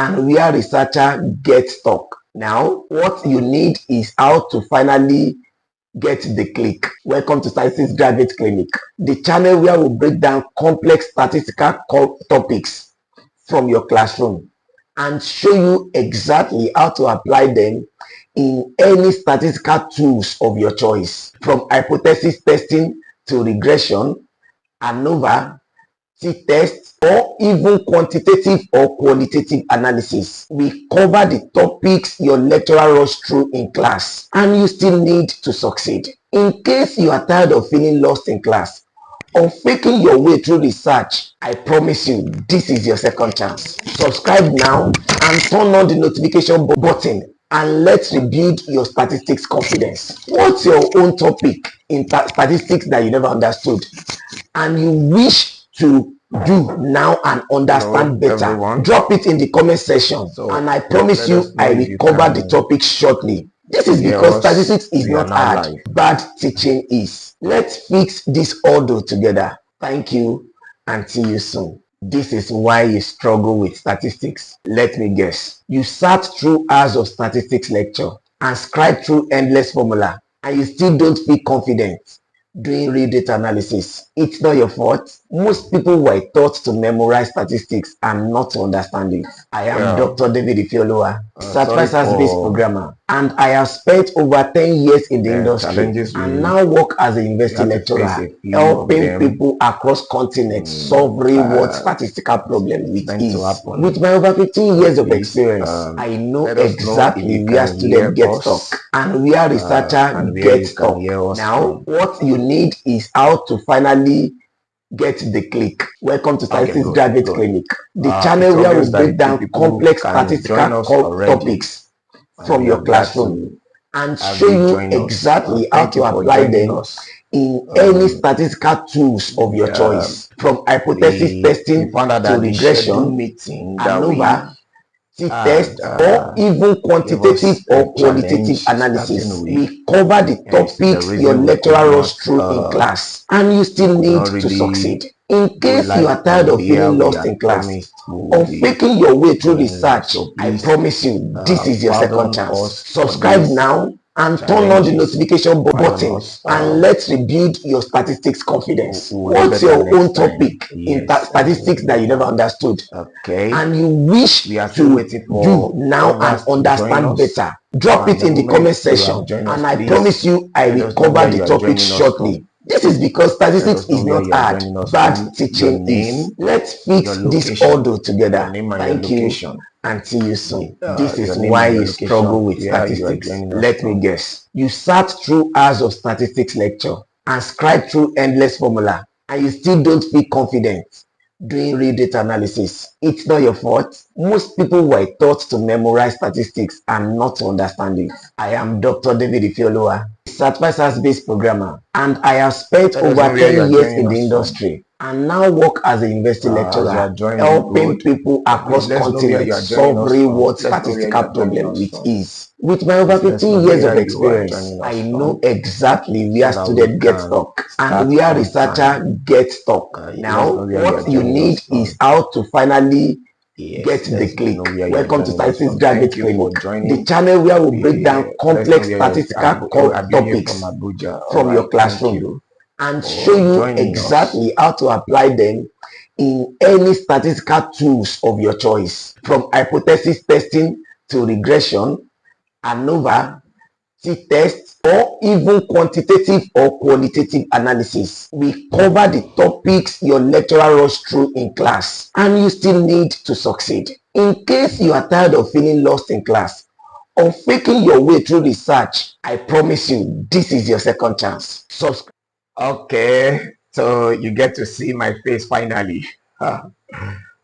and where researcher gets stuck. Now, what you need is how to finally get the click. Welcome to Statistics Graduate Clinic, the channel where we break down complex statistical topics from your classroom and show you exactly how to apply them in any statistical tools of your choice, from hypothesis testing to regression, ANOVA, t-test, or even quantitative or qualitative analysis. We cover the topics your lecturer runs through in class and you still need to succeed. In case you are tired of feeling lost in class or faking your way through research, I promise you this is your second chance. Subscribe now and turn on the notification button and let's rebuild your statistics confidence. What's your own topic in statistics that you never understood and you wish to do now and understand better? Everyone. Drop it in the comment section and I promise you I will cover the topic shortly. This is because statistics is not hard, bad teaching is. Let's fix this order together. Thank you and see you soon. This is why you struggle with statistics. Let me guess. You sat through hours of statistics lecture and scribed through endless formula and you still don't feel confident doing real data analysis. It's not your fault. Most people were taught to memorize statistics and not to understand it. I am Dr. David Ifiolua, SPSS-based programmer, and I have spent over 10 years in the industry and now work as a university lecturer, helping people across continents solve real-world statistical problems with ease. With my over 15 years of experience, I know exactly where students get stuck and where researchers get stuck. Now, what you need is how to finally get the click. Welcome to Statistics Graduate Clinic, the channel where we break down complex statistical topics from your classroom and show you exactly how to apply them in any statistical tools of your choice, from hypothesis testing to regression, ANOVA, t-test, or even quantitative or qualitative analysis. We cover the topics your lecturer runs through in class and you still need to succeed. In case you are tired of feeling lost in class or faking your way through research, I promise you this is your second chance. Subscribe now and turn on the notification button and let's rebuild your statistics confidence. What's your own topic in statistics that you never understood and you wish to do now and understand better? Drop it in the comment section and I promise you I will cover the topic shortly. This is because statistics is not hard, bad teaching is. Let's fix this order together. Thank you and see you soon. This is why you struggle with statistics. Let me guess. You sat through hours of statistics lecture and scribed through endless formula and you still don't feel confident doing real data analysis. It's not your fault. Most people were taught to memorize statistics and not to understand it. I am Dr. David Ifiolua, SPSS-based programmer, and I have spent over 10 years in the industry and now work as a university lecturer, helping people across continents solve real-world statistical problems with ease. With my over 15 years of experience, I know exactly where students get stuck and where researchers get stuck. Now, what you need is how to finally get the click. Welcome to Statistics Graduate Clinic, the channel where we break down complex statistical topics from your classroom and show you exactly how to apply them in any statistical tools of your choice, from hypothesis testing to regression, ANOVA, t-test, or even quantitative or qualitative analysis. We cover the topics your lecturer runs through in class and you still need to succeed. In case you are tired of feeling lost in class or faking your way through research, I promise you this is your second chance. Subscribe. Okay, so you get to see my face finally. All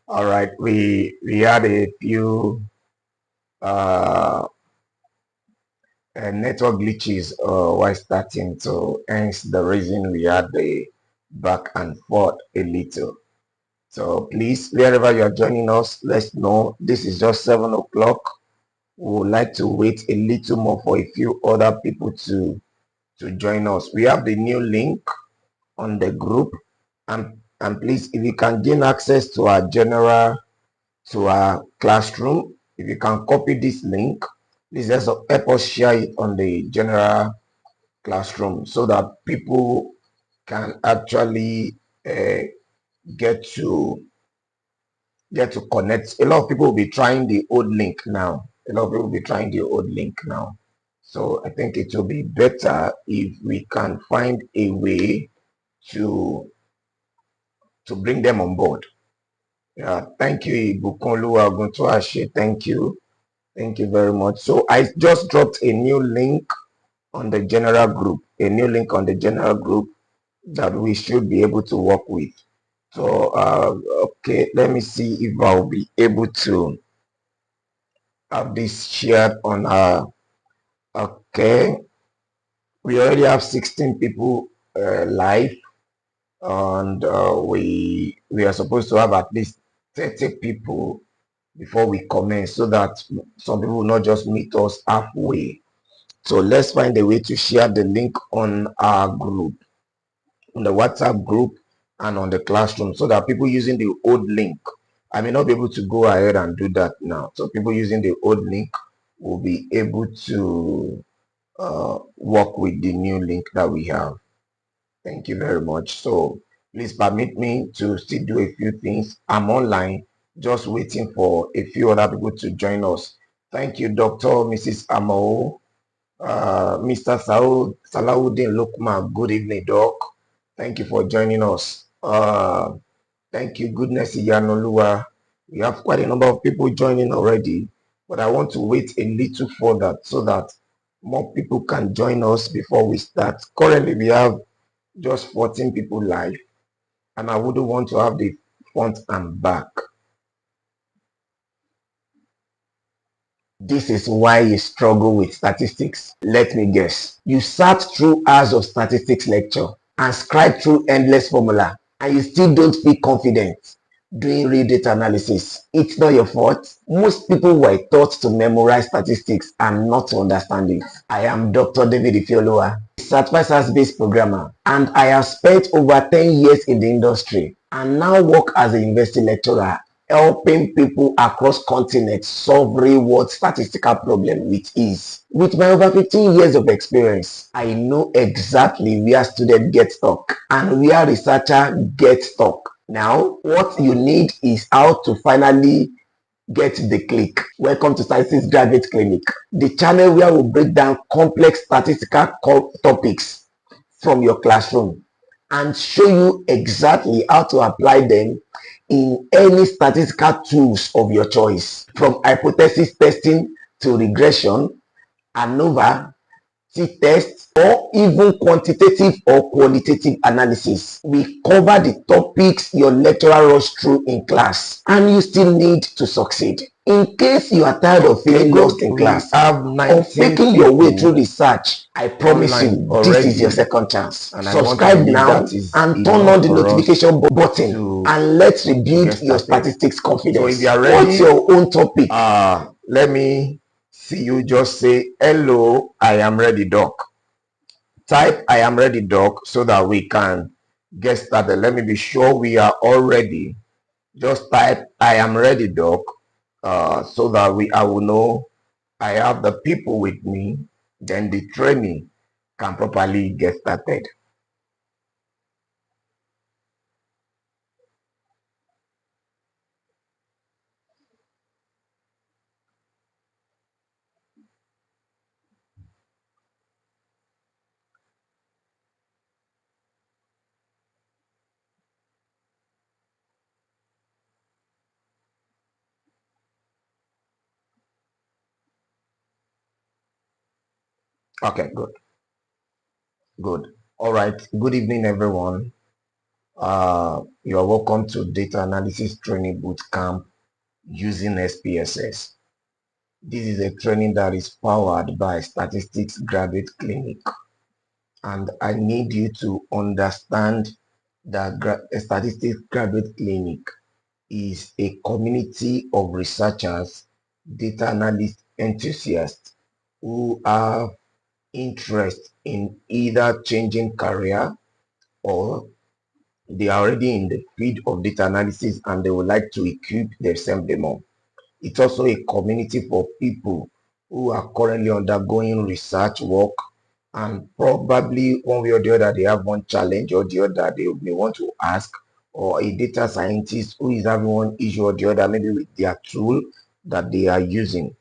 right, we had a few network glitches while starting, so hence the reason we had the back and forth a little. So please, wherever you are joining us, let's know this is just 7 o'clock. We would like to wait a little more for a few other people to join us. We have the new link on the group, and please, if you can gain access to our general to our classroom. If you can copy this link, please also help us share it on the general classroom so that people can actually get to connect. A lot of people will be trying the old link now. So I think it will be better if we can find a way to bring them on board. Yeah, thank you, Ibukunlu Aguntuashe. Thank you. Thank you very much. So I just dropped a new link on the general group, that we should be able to work with. So, okay, let me see if I'll be able to have this shared on our, okay. We already have 16 people live, and we are supposed to have at least 30 people before we commence, so that some people will not just meet us halfway. So let's find a way to share the link on our group, on the WhatsApp group and on the classroom, so that people using the old link, I may not be able to go ahead and do that now. So people using the old link will be able to work with the new link that we have. Thank you very much. So please permit me to still do a few things. I'm online, just waiting for a few other people to join us. Thank you, Dr. Mrs. Amo, Mr. Salawuddin Lukma. Good evening, Doc. Thank you for joining us. Thank you, Goodness Iyanoluwa. We have quite a number of people joining already, but I want to wait a little further so that more people can join us before we start. Currently, we have just 14 people live, and I wouldn't want to have the front and back. This is why you struggle with statistics. Let me guess. You sat through hours of statistics lecture and scribed through endless formula, and you still don't feel confident doing real data analysis. It's not your fault. Most people were taught to memorize statistics and not to understand it. I am Dr. David Ifiolua, certified SaaS-based programmer, and I have spent over 10 years in the industry and now work as a university lecturer, helping people across continents solve real-world statistical problems with ease. With my over 15 years of experience, I know exactly where students get stuck and where researchers get stuck. Now, what you need is how to finally get the click. Welcome to Statistics Graduate Clinic, the channel where we break down complex statistical topics from your classroom and show you exactly how to apply them in any statistical tools of your choice, from hypothesis testing to regression, ANOVA, t-test, or even quantitative or qualitative analysis. We cover the topics your lecturer runs through in class, and you still need to succeed. In case you are tired of feeling lost in class or faking your way through research, I promise you this is your second chance. Subscribe now and turn on the notification button, and let's rebuild your statistics confidence. So if you are ready, what's your own topic? Let me see you just say, hello, I am ready, Doc. Type I am ready, Doc, so that we can get started. Let me be sure we are all ready. Just type I am ready, Doc, so that I will know I have the people with me. Then the training can properly get started. Okay, good. All right. Good evening, everyone. You are welcome to Data Analysis Training Bootcamp using SPSS. This is a training that is powered by Statistics Graduate Clinic, and I need you to understand that Statistics Graduate Clinic is a community of researchers, data analyst enthusiasts who have interest in either changing career or they are already in the field of data analysis and they would like to equip themselves more. It's also a community for people who are currently undergoing research work and probably one way or the other they have one challenge or the other they may want to ask, or a data scientist who is having one issue or the other, maybe with their tool that they are using.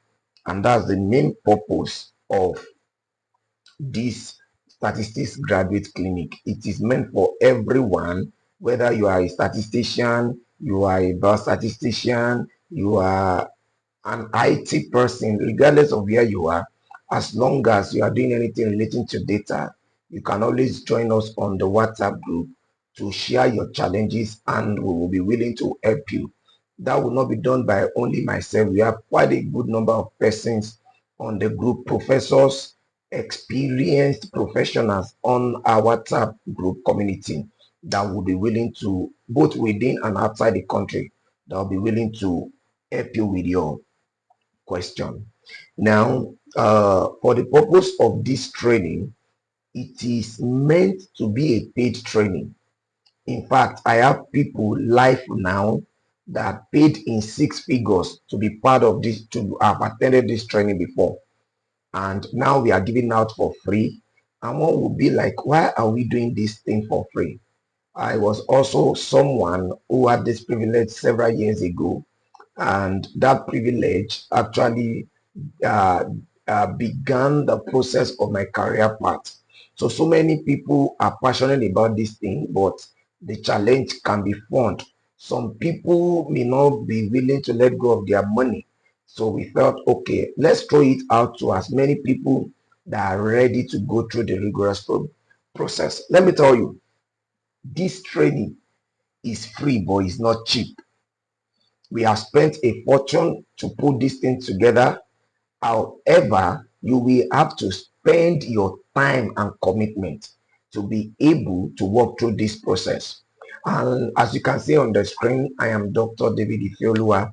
And that's the main purpose of this statistics graduate clinic. It is meant for everyone, whether you are a statistician, you are a biostatistician, you are an IT person, regardless of where you are, as long as you are doing anything relating to data, you can always join us on the WhatsApp group to share your challenges and we will be willing to help you. That will not be done by only myself. We have quite a good number of persons on the group, professors, experienced professionals on our WhatsApp group community that will be willing to, both within and outside the country, that will be willing to help you with your question. Now, for the purpose of this training, it is meant to be a paid training. In fact, I have people live now that paid in six figures to be part of this, to have attended this training before. And now we are giving out for free. And one will be like, why are we doing this thing for free? I was also someone who had this privilege several years ago, and that privilege actually uh, began the process of my career path. So many people are passionate about this thing, but the challenge can be found. Some people may not be willing to let go of their money. So we felt, okay, let's throw it out to as many people that are ready to go through the rigorous process. Let me tell you, this training is free, but it's not cheap. We have spent a fortune to put this thing together. However, you will have to spend your time and commitment to be able to walk through this process. And as you can see on the screen, I am Dr. David Ifeoluwa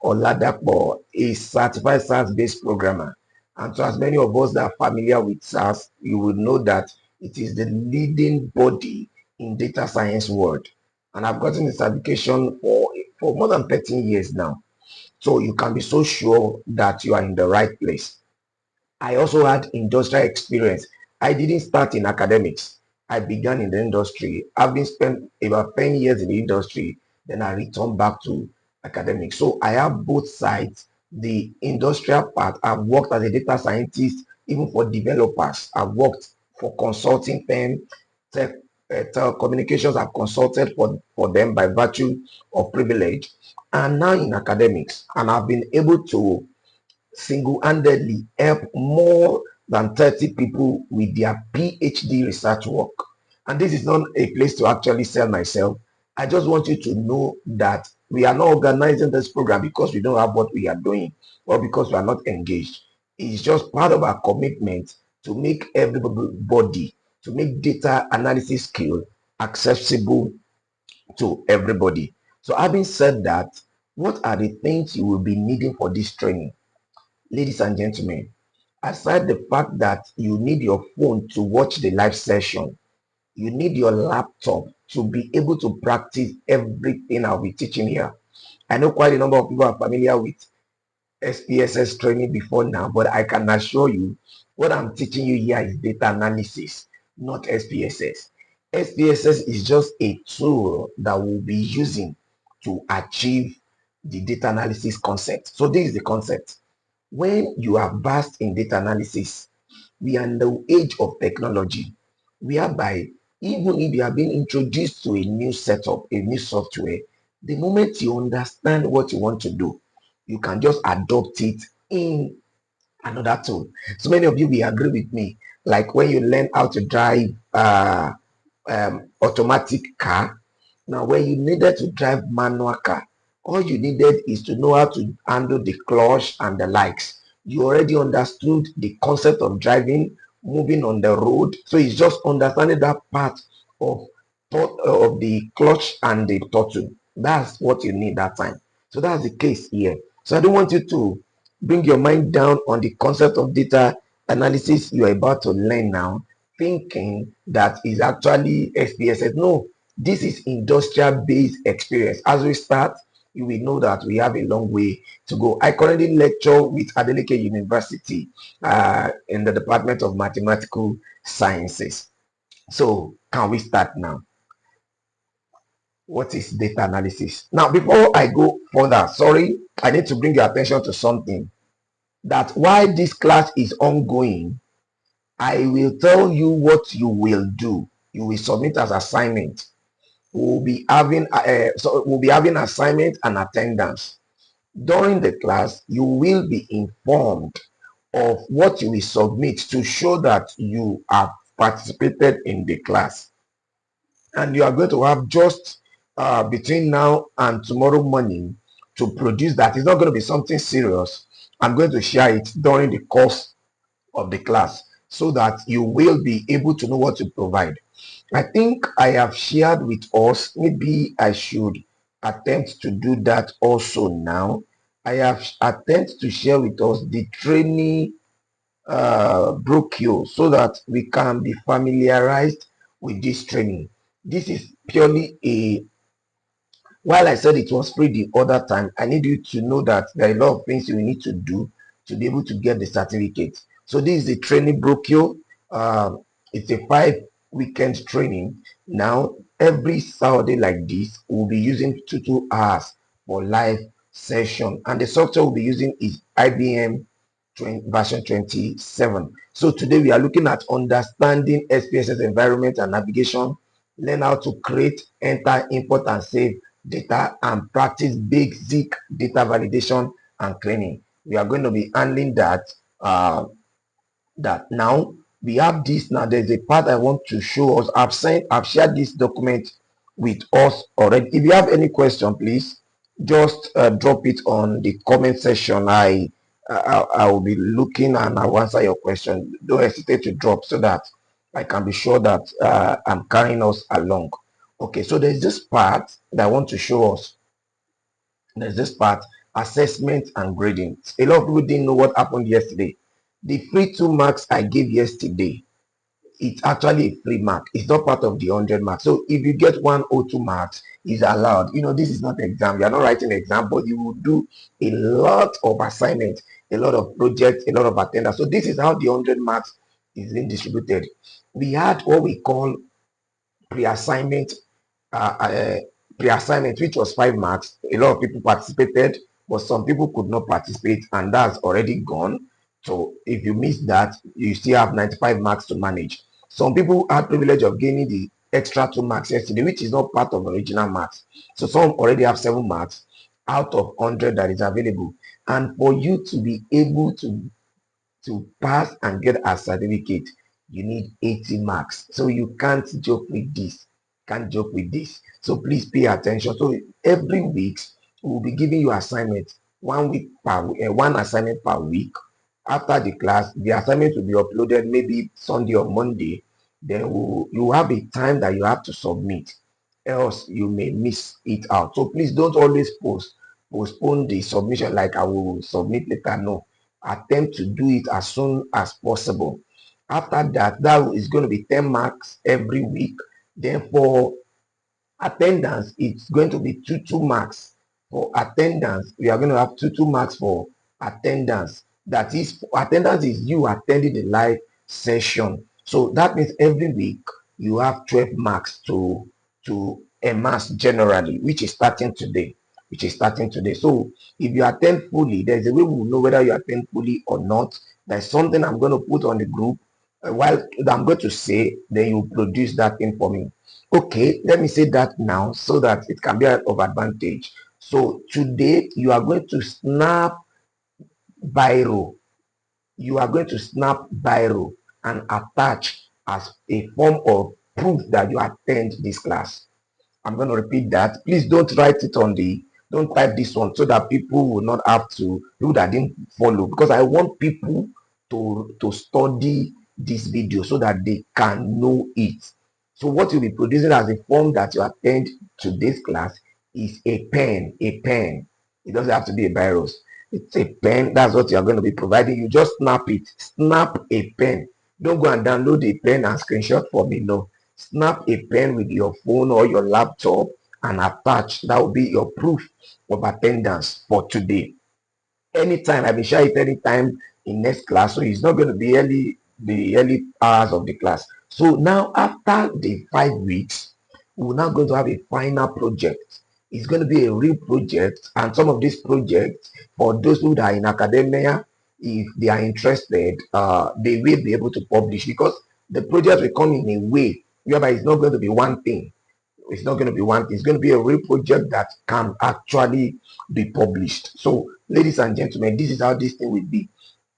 Oladapo, a certified SaaS-based programmer. And so as many of us that are familiar with SaaS, you will know that it is the leading body in data science world. And I've gotten the certification for more than 13 years now. So you can be so sure that you are in the right place. I also had industrial experience. I didn't start in academics. I began in the industry. I've been spent about 10 years in the industry. Then I returned back to academics. So I have both sides. The industrial part, I've worked as a data scientist, even for developers. I've worked for consulting firm, tech, telecommunications. I've consulted for them by virtue of privilege. And now in academics. And I've been able to single-handedly help more than 30 people with their PhD research work. And this is not a place to actually sell myself. I just want you to know that we are not organizing this program because we don't have what we are doing or because we are not engaged. It's just part of our commitment to make everybody, to make data analysis skill accessible to everybody. So having said that, what are the things you will be needing for this training? Ladies and gentlemen, aside the fact that you need your phone to watch the live session, you need your laptop to be able to practice everything I'll be teaching here. I know quite a number of people are familiar with SPSS training before now, but I can assure you what I'm teaching you here is data analysis, not SPSS. SPSS is just a tool that we'll be using to achieve the data analysis concept. So this is the concept. When you are versed in data analysis, we are in the age of technology, whereby even if you are being introduced to a new setup, a new software, the moment you understand what you want to do, you can just adopt it in another tool. So many of you will agree with me. Like when you learn how to drive automatic car. Now, when you needed to drive manual car, all you needed is to know how to handle the clutch and the likes. You already understood the concept of driving, moving on the road. So it's just understanding that part of of the clutch and the throttle. That's what you need that time. So that's the case here. So I don't want you to bring your mind down on the concept of data analysis you are about to learn now, thinking that is actually SPSS. No, This is industrial-based experience. As we start, you will know that we have a long way to go. I currently lecture with Adeleke University in the Department of Mathematical Sciences. So can we start now? What is data analysis? Now, before I go further, sorry, I need to bring your attention to something. That while this class is ongoing, I will tell you what you will do. You will submit as assignment. We'll be having assignment and attendance. During the class, you will be informed of what you will submit to show that you have participated in the class. And you are going to have just between now and tomorrow morning to produce that. It's not going to be something serious. I'm going to share it during the course of the class so that you will be able to know what to provide. I think I have shared with us, maybe I should attempt to do that also now. I have attempted to share with us the training brochure so that we can be familiarized with this training. This is purely a, while I said it was free the other time, I need you to know that there are a lot of things you need to do to be able to get the certificate. So this is the training brochure. It's a 5-weekend training. Now, every Saturday like this, we'll be using 2 hours for live session. And the software we'll be using is IBM version 27. So today we are looking at understanding SPSS environment and navigation, learn how to create, enter, import, and save data, and practice basic data validation and cleaning. We are going to be handling that. That now we have this. Now there's a part I want to show us. I've shared this document with us already. If you have any question, please just drop it on the comment section. I will be looking and I'll answer your question. Don't hesitate to drop so that I can be sure that I'm carrying us along. Okay, so there's this part that I want to show us. There's this part, assessment and grading. A lot of people didn't know what happened yesterday. The free 2 marks I gave yesterday, it's actually a free mark. It's not part of the 100 marks. So if you get 102 marks, is allowed. You know, this is not exam. You are not writing exam, but you will do a lot of assignments, a lot of projects, a lot of attendance. So this is how the 100 marks is being distributed. We had what we call pre-assignment, uh, uh, pre-assignment, which was 5 marks. A lot of people participated, but some people could not participate, and that's already gone. So if you miss that, you still have 95 marks to manage. Some people had privilege of gaining the extra 2 marks yesterday, which is not part of original marks. So some already have 7 marks out of 100 that is available. And for you to be able to pass and get a certificate, you need 80 marks. So you can't joke with this. Can't joke with this. So please pay attention. So every week we'll be giving you assignments. 1 week per one assignment per week. After the class, the assignment will be uploaded maybe Sunday or Monday. Then you have a time that you have to submit, else you may miss it out. So please don't always postpone the submission like I will submit later. No, attempt to do it as soon as possible. After that, that is going to be 10 marks every week. Then for attendance, it's going to be 2 marks for attendance. We are going to have 2 marks for attendance. That is, attendance is you attending the live session. So that means every week you have 12 marks to amass generally, which is starting today. So if you attend fully, there's a way we will know whether you attend fully or not. There's something I'm going to put on the group while I'm going to say, then you produce that thing for me. Okay, let me say that now so that it can be of advantage. So today you are going to snap biro. You are going to snap biro and attach as a form of proof that you attend this class. I'm going to repeat that. Please don't write it on don't type this one so that people will not have to, people that didn't follow, because I want people to study this video so that they can know it. So what you'll be producing as a form that you attend to this class is a pen. It doesn't have to be a virus. It's a pen. That's what you're going to be providing. You just snap it. Snap a pen. Don't go and download a pen and screenshot for me. No. snap a pen with your phone or your laptop and attach. That will be your proof of attendance for today. Anytime, I will share it anytime in next class. So it's not going to be the early hours of the class. So now after the 5 weeks, we're now going to have a final project. It's going to be a real project, and some of these projects, for those who are in academia, if they are interested, they will be able to publish, because the project will come in a way whereby it's not going to be one thing. It's not going to be one thing. It's going to be a real project that can actually be published. So, ladies and gentlemen, this is how this thing will be.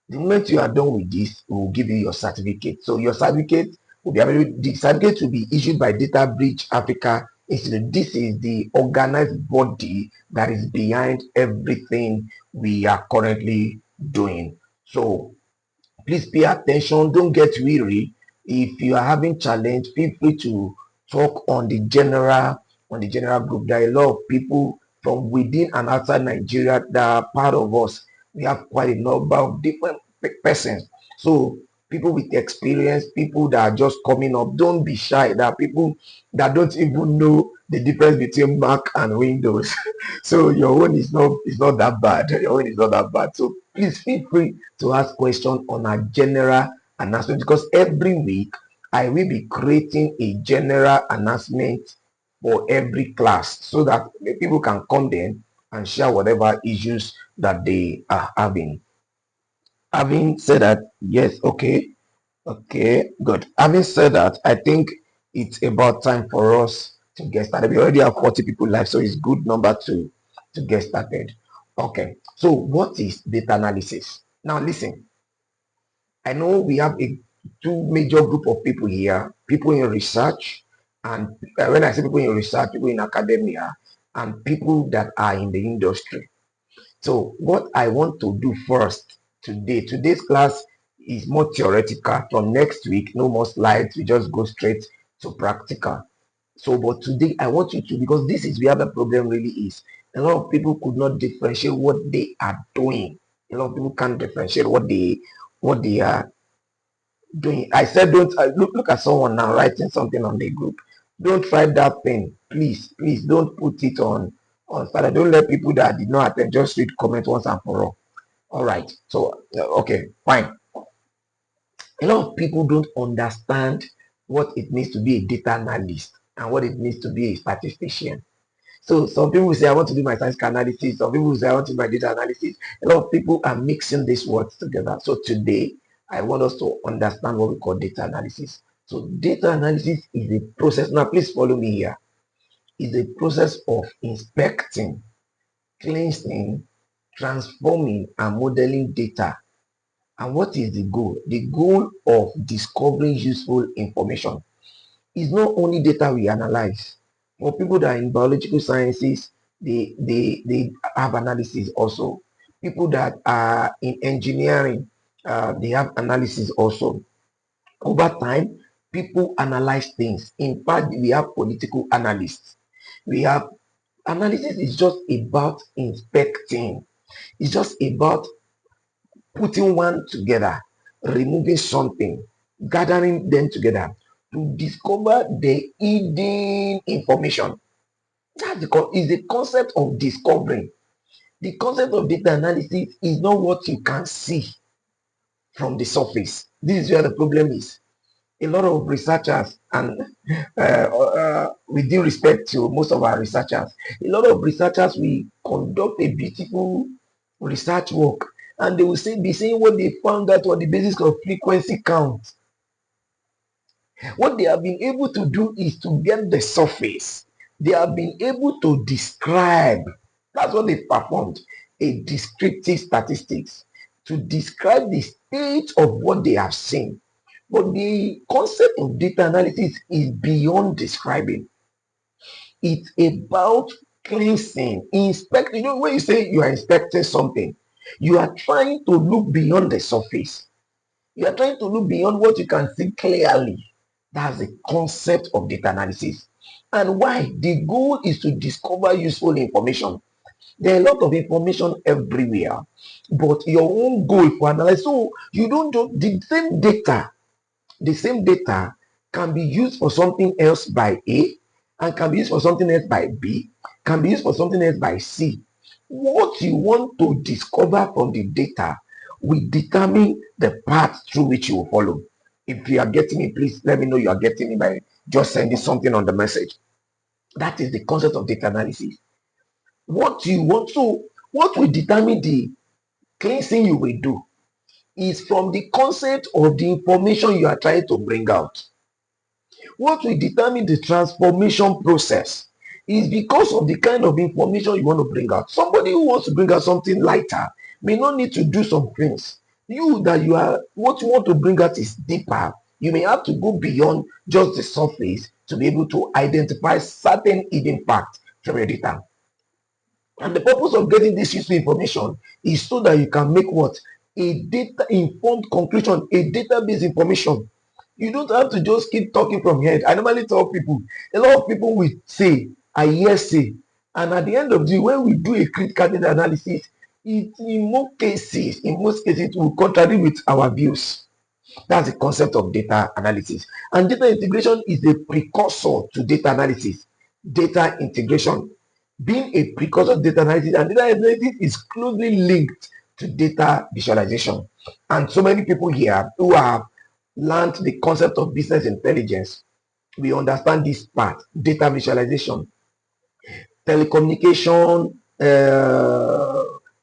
The moment you are done with this, we will give you your certificate. So your certificate will be able, the certificate will be issued by Data Breach Africa Institute. This is the organized body that is behind everything we are currently doing. So please pay attention. Don't get weary. If you are having challenge, feel free to talk on the general group. There are a lot of people from within and outside Nigeria that are part of us. We have quite a number of different persons. So people with experience, people that are just coming up, don't be shy. There are people that don't even know the difference between Mac and Windows. So your own is not that bad. Your own is not that bad. So please feel free to ask questions on our general announcement, because every week I will be creating a general announcement for every class so that the people can come there and share whatever issues that they are having. Having said that, yes, okay, good. Having said that, I think it's about time for us to get started. We already have 40 people live, so it's good number to get started. Okay, so what is data analysis? Now listen, I know we have a two major group of people here, people in research, and when I say people in research, people in academia, and people that are in the industry. So what I want to do first today's class is more theoretical. From next week, no more slides. We just go straight to practical. So, but today I want you to, because this is where the problem really is. A lot of people could not differentiate what they are doing. A lot of people can't differentiate what they are doing. I said, don't look at someone now writing something on the group. Don't try that pen, please. Don't put it on Saturday. Don't let people that did not attend just read comment once and for all. All right. So okay, fine. A lot of people don't understand what it means to be a data analyst and what it means to be a statistician. So some people say I want to do my science analysis. Some people say I want to do my data analysis. A lot of people are mixing these words together. So today I want us to understand what we call data analysis. So data analysis is a process. Now please follow me here. Is a process of inspecting, cleansing, transforming, and modeling data. And what is the goal? The goal of discovering useful information is not only data we analyze. For people that are in biological sciences, they have analysis also. People that are in engineering, they have analysis also. Over time, people analyze things. In fact, we have political analysts. We have analysis is just about inspecting. It's just about putting one together, removing something, gathering them together to discover the hidden information. Is the concept of discovering. The concept of data analysis is not what you can see from the surface. This is where the problem is. A lot of researchers, and with due respect to most of our researchers, a lot of researchers will conduct a beautiful research work, and they will be saying what they found out on the basis of frequency count. What they have been able to do is to get the surface. They have been able to describe. That's what they performed. A descriptive statistics to describe the state of what they have seen. But the concept of data analysis is beyond describing. It's about cleansing, inspecting. You know, when you say you are inspecting something, you are trying to look beyond the surface. You are trying to look beyond what you can see clearly. That's the concept of data analysis. And why? The goal is to discover useful information. There are a lot of information everywhere, but your own goal for analysis. So you don't do the same data can be used for something else by A, and can be used for something else by B, can be used for something else by C. What you want to discover from the data will determine the path through which you will follow. If you are getting me, please let me know you are getting me by just sending something on the message. That is the concept of data analysis. What you want to, what will determine the cleansing you will do is from the concept of the information you are trying to bring out. What will determine the transformation process is because of the kind of information you want to bring out. Somebody who wants to bring out something lighter may not need to do some things. What you want to bring out is deeper. You may have to go beyond just the surface to be able to identify certain hidden facts from your data. And the purpose of getting this useful information is so that you can make what? A data-informed conclusion, a database information. You don't have to just keep talking from head. I normally tell people, a lot of people will say, I hear say, and at the end of the day, when we do a critical data analysis, in most cases, it will contradict with our views. That's the concept of data analysis. And data integration is a precursor to data analysis. Data integration being a precursor to data analysis, and data analysis is closely linked to data visualization. And so many people here who have learned the concept of business intelligence, we understand this part, data visualization, telecommunication,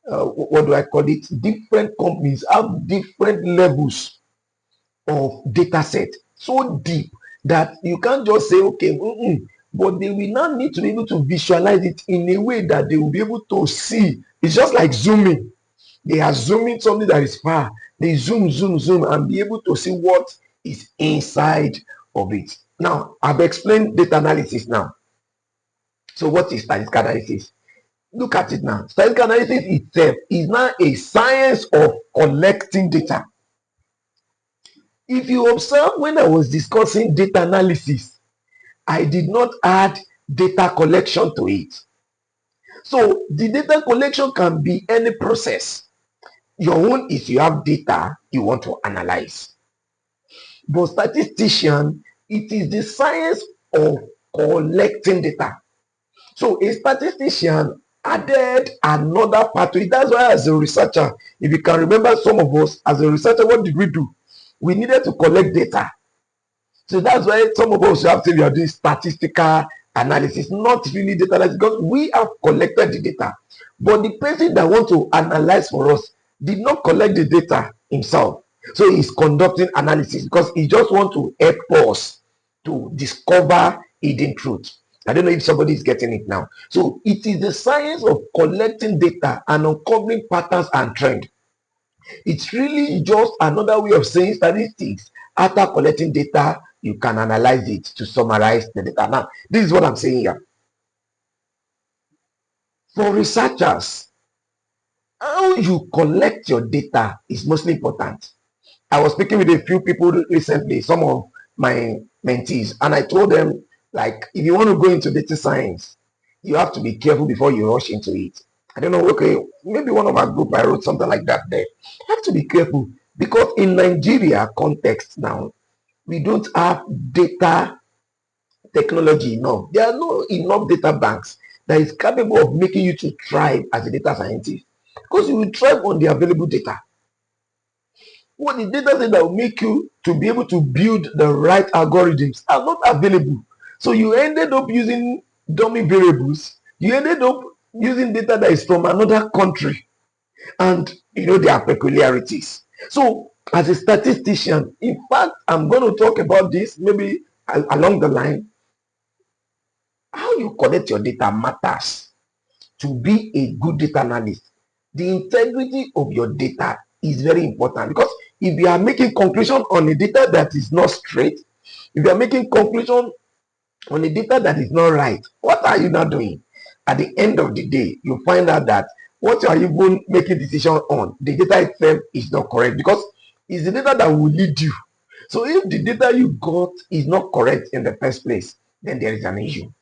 what do I call it? Different companies have different levels of data set, so deep that you can't just say, okay, but they will now need to be able to visualize it in a way that they will be able to see. It's just like zooming. They are zooming something that is far. They zoom, and be able to see what is inside of it. Now, I've explained data analysis now. So what is statistical analysis? Look at it now. Statistical analysis itself is now a science of collecting data. If you observe, when I was discussing data analysis, I did not add data collection to it. So the data collection can be any process. Your own is you have data you want to analyze. But statistician, it is the science of collecting data. So a statistician added another part to it. That's why as a researcher, if you can remember, some of us as a researcher, what did we do? We needed to collect data. So that's why some of us have to be doing statistical analysis, not really data analysis, because we have collected the data. But the person that wants to analyze for us did not collect the data himself. So he's conducting analysis because he just wants to help us to discover hidden truth. I don't know if somebody is getting it now. So it is the science of collecting data and uncovering patterns and trends. It's really just another way of saying statistics. After collecting data, you can analyze it to summarize the data. Now, this is what I'm saying here. For researchers, how you collect your data is mostly important. I was speaking with a few people recently, some of my mentees, and I told them, like, if you want to go into data science, you have to be careful before you rush into it. I don't know, okay, maybe one of our group, I wrote something like that there. You have to be careful because in Nigeria context now, we don't have data technology enough. There are no enough data banks that is capable of making you to thrive as a data scientist because you will thrive on the available data. What the data set that will make you to be able to build the right algorithms are not available. So you ended up using dummy variables. You ended up using data that is from another country. And there are peculiarities. So as a statistician, in fact, I'm going to talk about this maybe along the line. How you collect your data matters to be a good data analyst. The integrity of your data is very important because if you are making conclusion on a data that is not straight, if you are making conclusion on a data that is not right, what are you not doing? At the end of the day, you find out that what you are even making decision on, the data itself is not correct because it's the data that will lead you. So if the data you got is not correct in the first place, then there is an issue.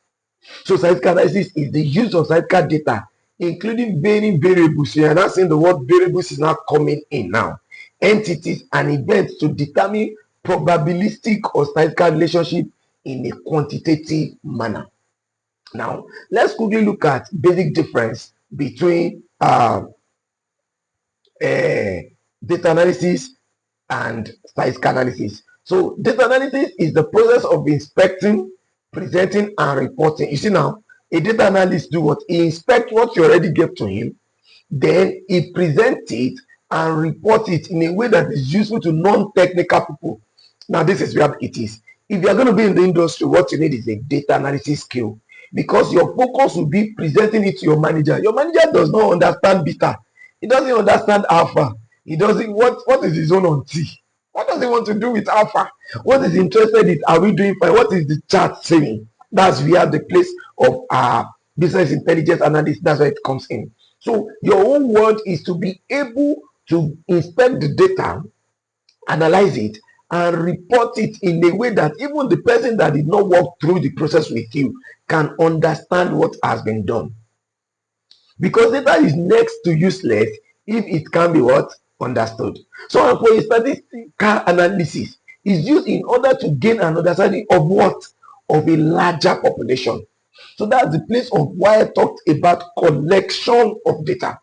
So statistical analysis is the use of statistical data, including varying variables. You are not saying the word variables is not coming in now. Entities and events to determine probabilistic or statistical relationship in a quantitative manner. Now, let's quickly look at basic difference between data analysis and statistical analysis. So data analysis is the process of inspecting, presenting, and reporting. You see now, a data analyst do what? He inspect what you already gave to him, then he present it and report it in a way that is useful to non-technical people. Now, this is where it is. If you are going to be in the industry, what you need is a data analysis skill, because your focus will be presenting it to your manager. Your manager does not understand beta. He doesn't understand alpha. He doesn't, what is his own on T? What does he want to do with alpha? What is interested in? Are we doing fine? What is the chart saying? That's where the place of our business intelligence analyst, that's where it comes in. So your own work is to be able to inspect the data, analyze it, and report it in a way that even the person that did not walk through the process with you can understand what has been done. Because data is next to useless if it can be what? Understood. So for a statistical analysis is used in order to gain an understanding of what? Of a larger population. So that's the place of why I talked about collection of data,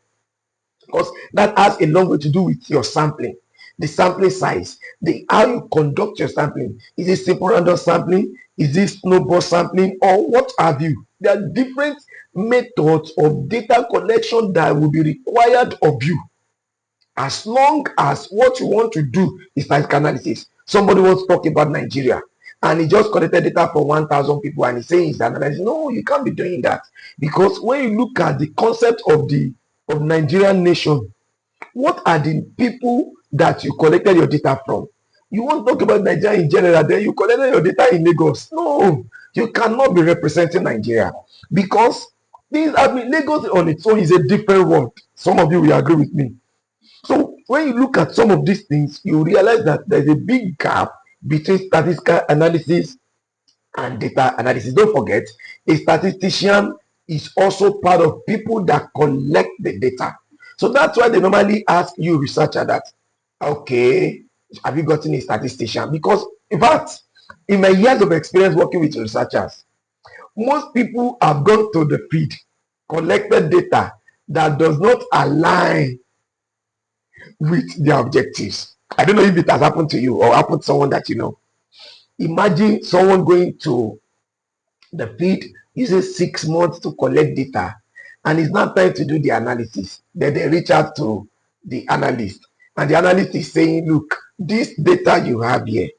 because that has a long way to do with your sampling, the sampling size, the how you conduct your sampling. Is it simple random sampling? Is it snowball sampling, or what have you? There are different methods of data collection that will be required of you, as long as what you want to do is statistical analysis. Somebody wants to talk about Nigeria and he just collected data for 1,000 people and he's saying he's analyzing. No, you can't be doing that, because when you look at the concept of the Nigerian nation, what are the people that you collected your data from? You want to talk about Nigeria in general, then you collected your data in Lagos. No, you cannot be representing Nigeria, because things, I mean, Lagos on its own is a different world. Some of you will agree with me. So when you look at some of these things, you realize that there's a big gap between statistical analysis and data analysis. Don't forget, a statistician is also part of people that collect the data. So that's why they normally ask you, researcher, that, okay, have you gotten a statistician? Because in fact, in my years of experience working with researchers, most people have gone to the feed, collected data that does not align with their objectives. I don't know if it has happened to you or happened to someone that you know. Imagine someone going to the feed, uses 6 months to collect data, and it's not time to do the analysis. Then they reach out to the analyst, and the analyst is saying, look, this data you have here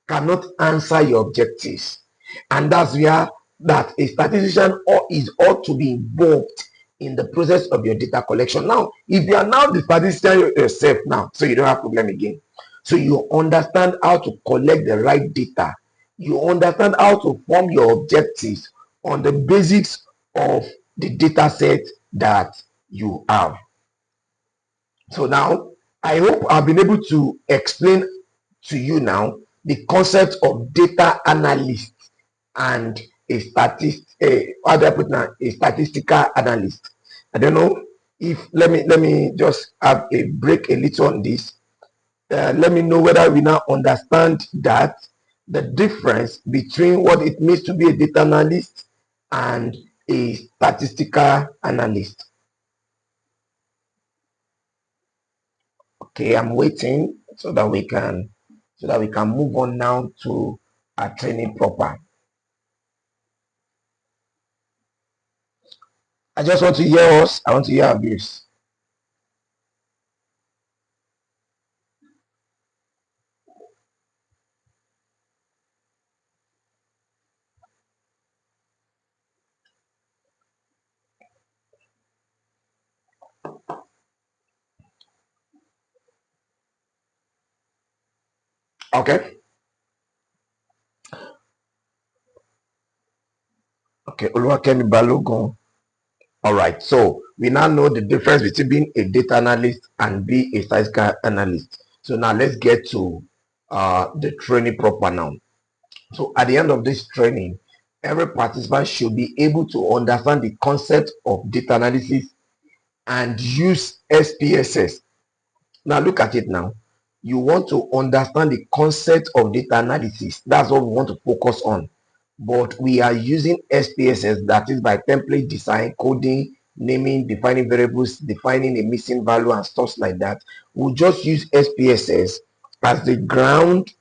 cannot answer your objectives. And that's where that a statistician ought to be involved in the process of your data collection. Now, if you are now the statistician yourself now, so you don't have problem again. So you understand how to collect the right data. You understand how to form your objectives on the basics of the data set that you have. So now, I hope I've been able to explain to you now the concept of data analyst and a statistical analyst. I don't know if let me just have a break a little on this. Let me know whether we now understand that the difference between what it means to be a data analyst and a statistical analyst. Okay, I'm waiting so that we can move on now to our training proper. I just want to hear us. I want to hear our views. Okay. Okay, Oluwakemi Balogun. All right, so we now know the difference between being a data analyst and being a statistical analyst. So now let's get to the training proper now. So at the end of this training, every participant should be able to understand the concept of data analysis and use SPSS. Now look at it now. you want to understand the concept of data analysis. That's what we want to focus on. But we are using SPSS, that is by template design, coding, naming, defining variables, defining a missing value and stuff like that. We'll just use SPSS as the ground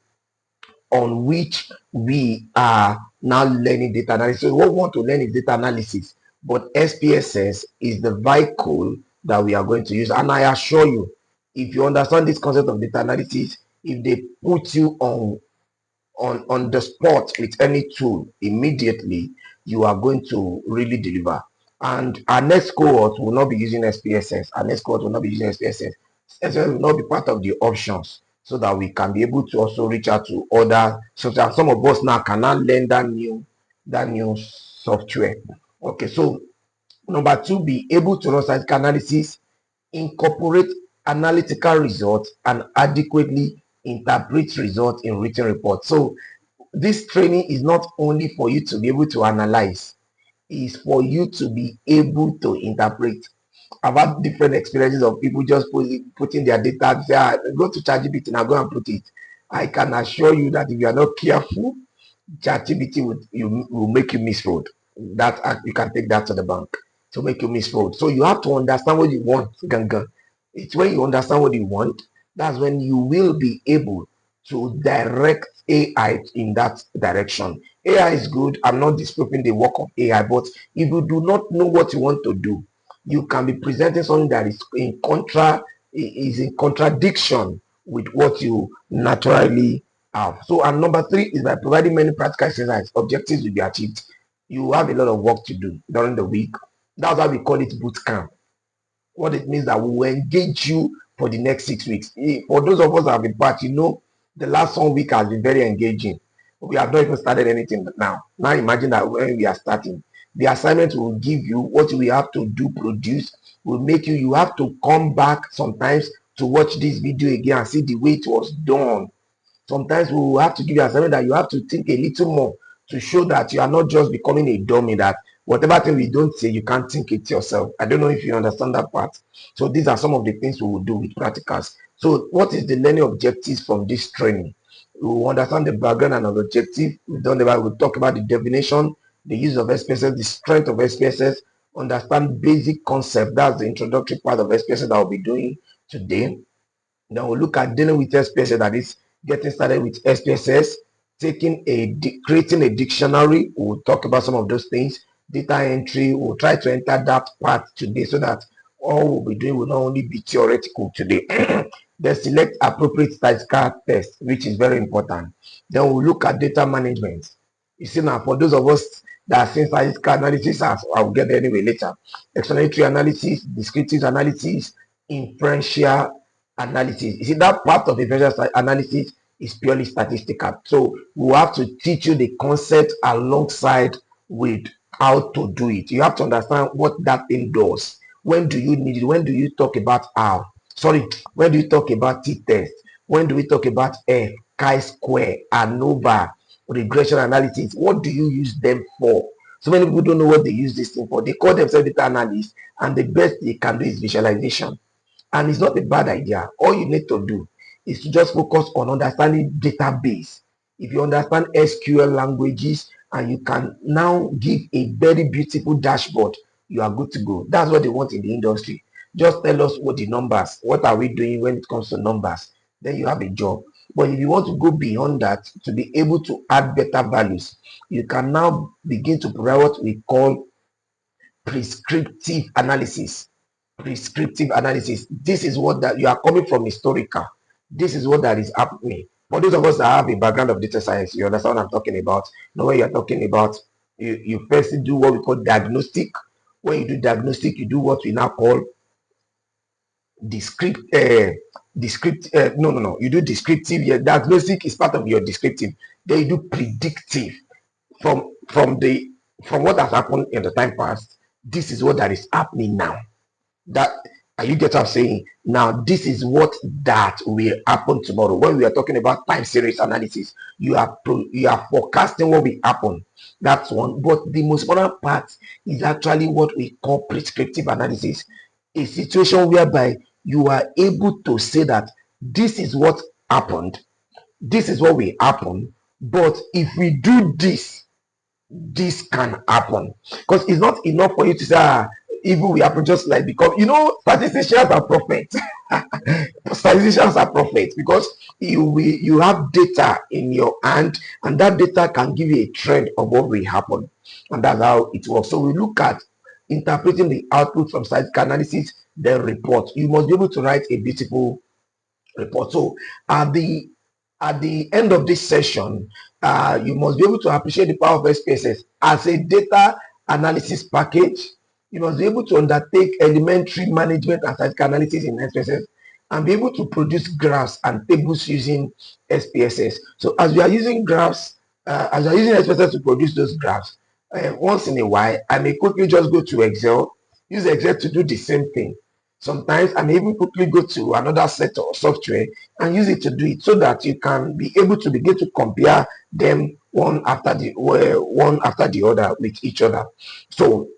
on which we are now learning data analysis. So what we want to learn is data analysis, but SPSS is the vehicle that we are going to use. And I assure you, if you understand this concept of data analysis, if they put you on the spot with any tool immediately, you are going to really deliver. And our next cohort will not be using SPSS. Our next cohort will not be using SPSS. SPSS will not be part of the options, so that we can be able to also reach out to other, so that some of us now can now learn that new software. Okay, so number two, be able to run statistical analysis, incorporate analytical results, and adequately interpret results in written reports. So this training is not only for you to be able to analyze, it's for you to be able to interpret. I've had different experiences of people just putting their data, say, go to ChatGPT and go and put it. I can assure you that if you are not careful, ChatGPT will make you miss road. That you can take that to the bank to make you miss road. So you have to understand what you want, Ganga. It's when you understand what you want, that's when you will be able to direct AI in that direction. AI is good. I'm not disproving the work of AI, but if you do not know what you want to do, you can be presenting something that is in contradiction with what you naturally have. So, and number three is by providing many practical exercises, objectives will be achieved. You have a lot of work to do during the week. That's why we call it bootcamp. What it means that we will engage you for the next 6 weeks. For those of us that have been part, the last 1 week has been very engaging. We have not even started anything now. Now imagine that when we are starting, the assignment will give you what we have to do, produce, will make you have to come back sometimes to watch this video again and see the way it was done. Sometimes we will have to give you assignment that you have to think a little more to show that you are not just becoming a dummy, that whatever thing we don't say, you can't think it yourself. I don't know if you understand that part. So these are some of the things we will do with practicals. So what is the learning objectives from this training? We will understand the background and objective. We'll talk about the definition, the use of SPSS, the strength of SPSS, understand basic concept. That's the introductory part of SPSS that I'll be doing today. Then we'll look at dealing with SPSS, that is getting started with SPSS, creating a dictionary. We'll talk about some of those things. Data entry, we'll try to enter that part today so that all we'll be doing will not only be theoretical today. Then select appropriate statistical test, which is very important. Then we'll look at data management. You see now, for those of us that are seeing statistical analysis, I'll get there anyway later. Explanatory analysis, descriptive analysis, inferential analysis. You see, that part of inferential analysis is purely statistical. So we have to teach you the concept alongside with how to do it. You have to understand what that thing does. When do you need it? When do you talk about R? Sorry, when do you talk about t-test? When do we talk about F, chi-square, ANOVA, regression analysis? What do you use them for? So many people don't know what they use this thing for. They call themselves data analysts, and the best they can do is visualization. And it's not a bad idea. All you need to do is to just focus on understanding database. If you understand SQL languages and you can now give a very beautiful dashboard, you are good to go. That's what they want in the industry. Just tell us what the numbers, what are we doing when it comes to numbers, then you have a job. But if you want to go beyond that to be able to add better values, you can now begin to provide what we call prescriptive analysis. Prescriptive analysis. This is what that you are coming from historical. This is what that is happening. For those of us that have a background of data science, you understand what I'm talking about. Know what you're talking about. You first do what we call diagnostic. When you do diagnostic, you do what we now call you do descriptive. Yeah, diagnostic is part of your descriptive. Then you do predictive. From what has happened in the time past, this is what that is happening now. That, are you get what I'm saying? Now, this is what that will happen tomorrow. When we are talking about time series analysis, you are forecasting what will happen. That's one. But the most important part is actually what we call prescriptive analysis. A situation whereby you are able to say that this is what happened. This is what will happen. But if we do this, this can happen. Because it's not enough for you to say, evil will happen just like, because statisticians are prophets. Statisticians are prophets because you have data in your hand, and that data can give you a trend of what will happen, and that's how it works. So we look at interpreting the output from statistical analysis, then report. You must be able to write a beautiful report. So at the end of this session, you must be able to appreciate the power of SPSS as a data analysis package. You must be able to undertake elementary management and statistical analysis in SPSS, and be able to produce graphs and tables using SPSS. So as we are using graphs, as we are using SPSS to produce those graphs, once in a while, I may quickly just go to Excel, use Excel to do the same thing. Sometimes I may even quickly go to another set of software and use it to do it, so that you can be able to begin to compare them one after the other with each other. So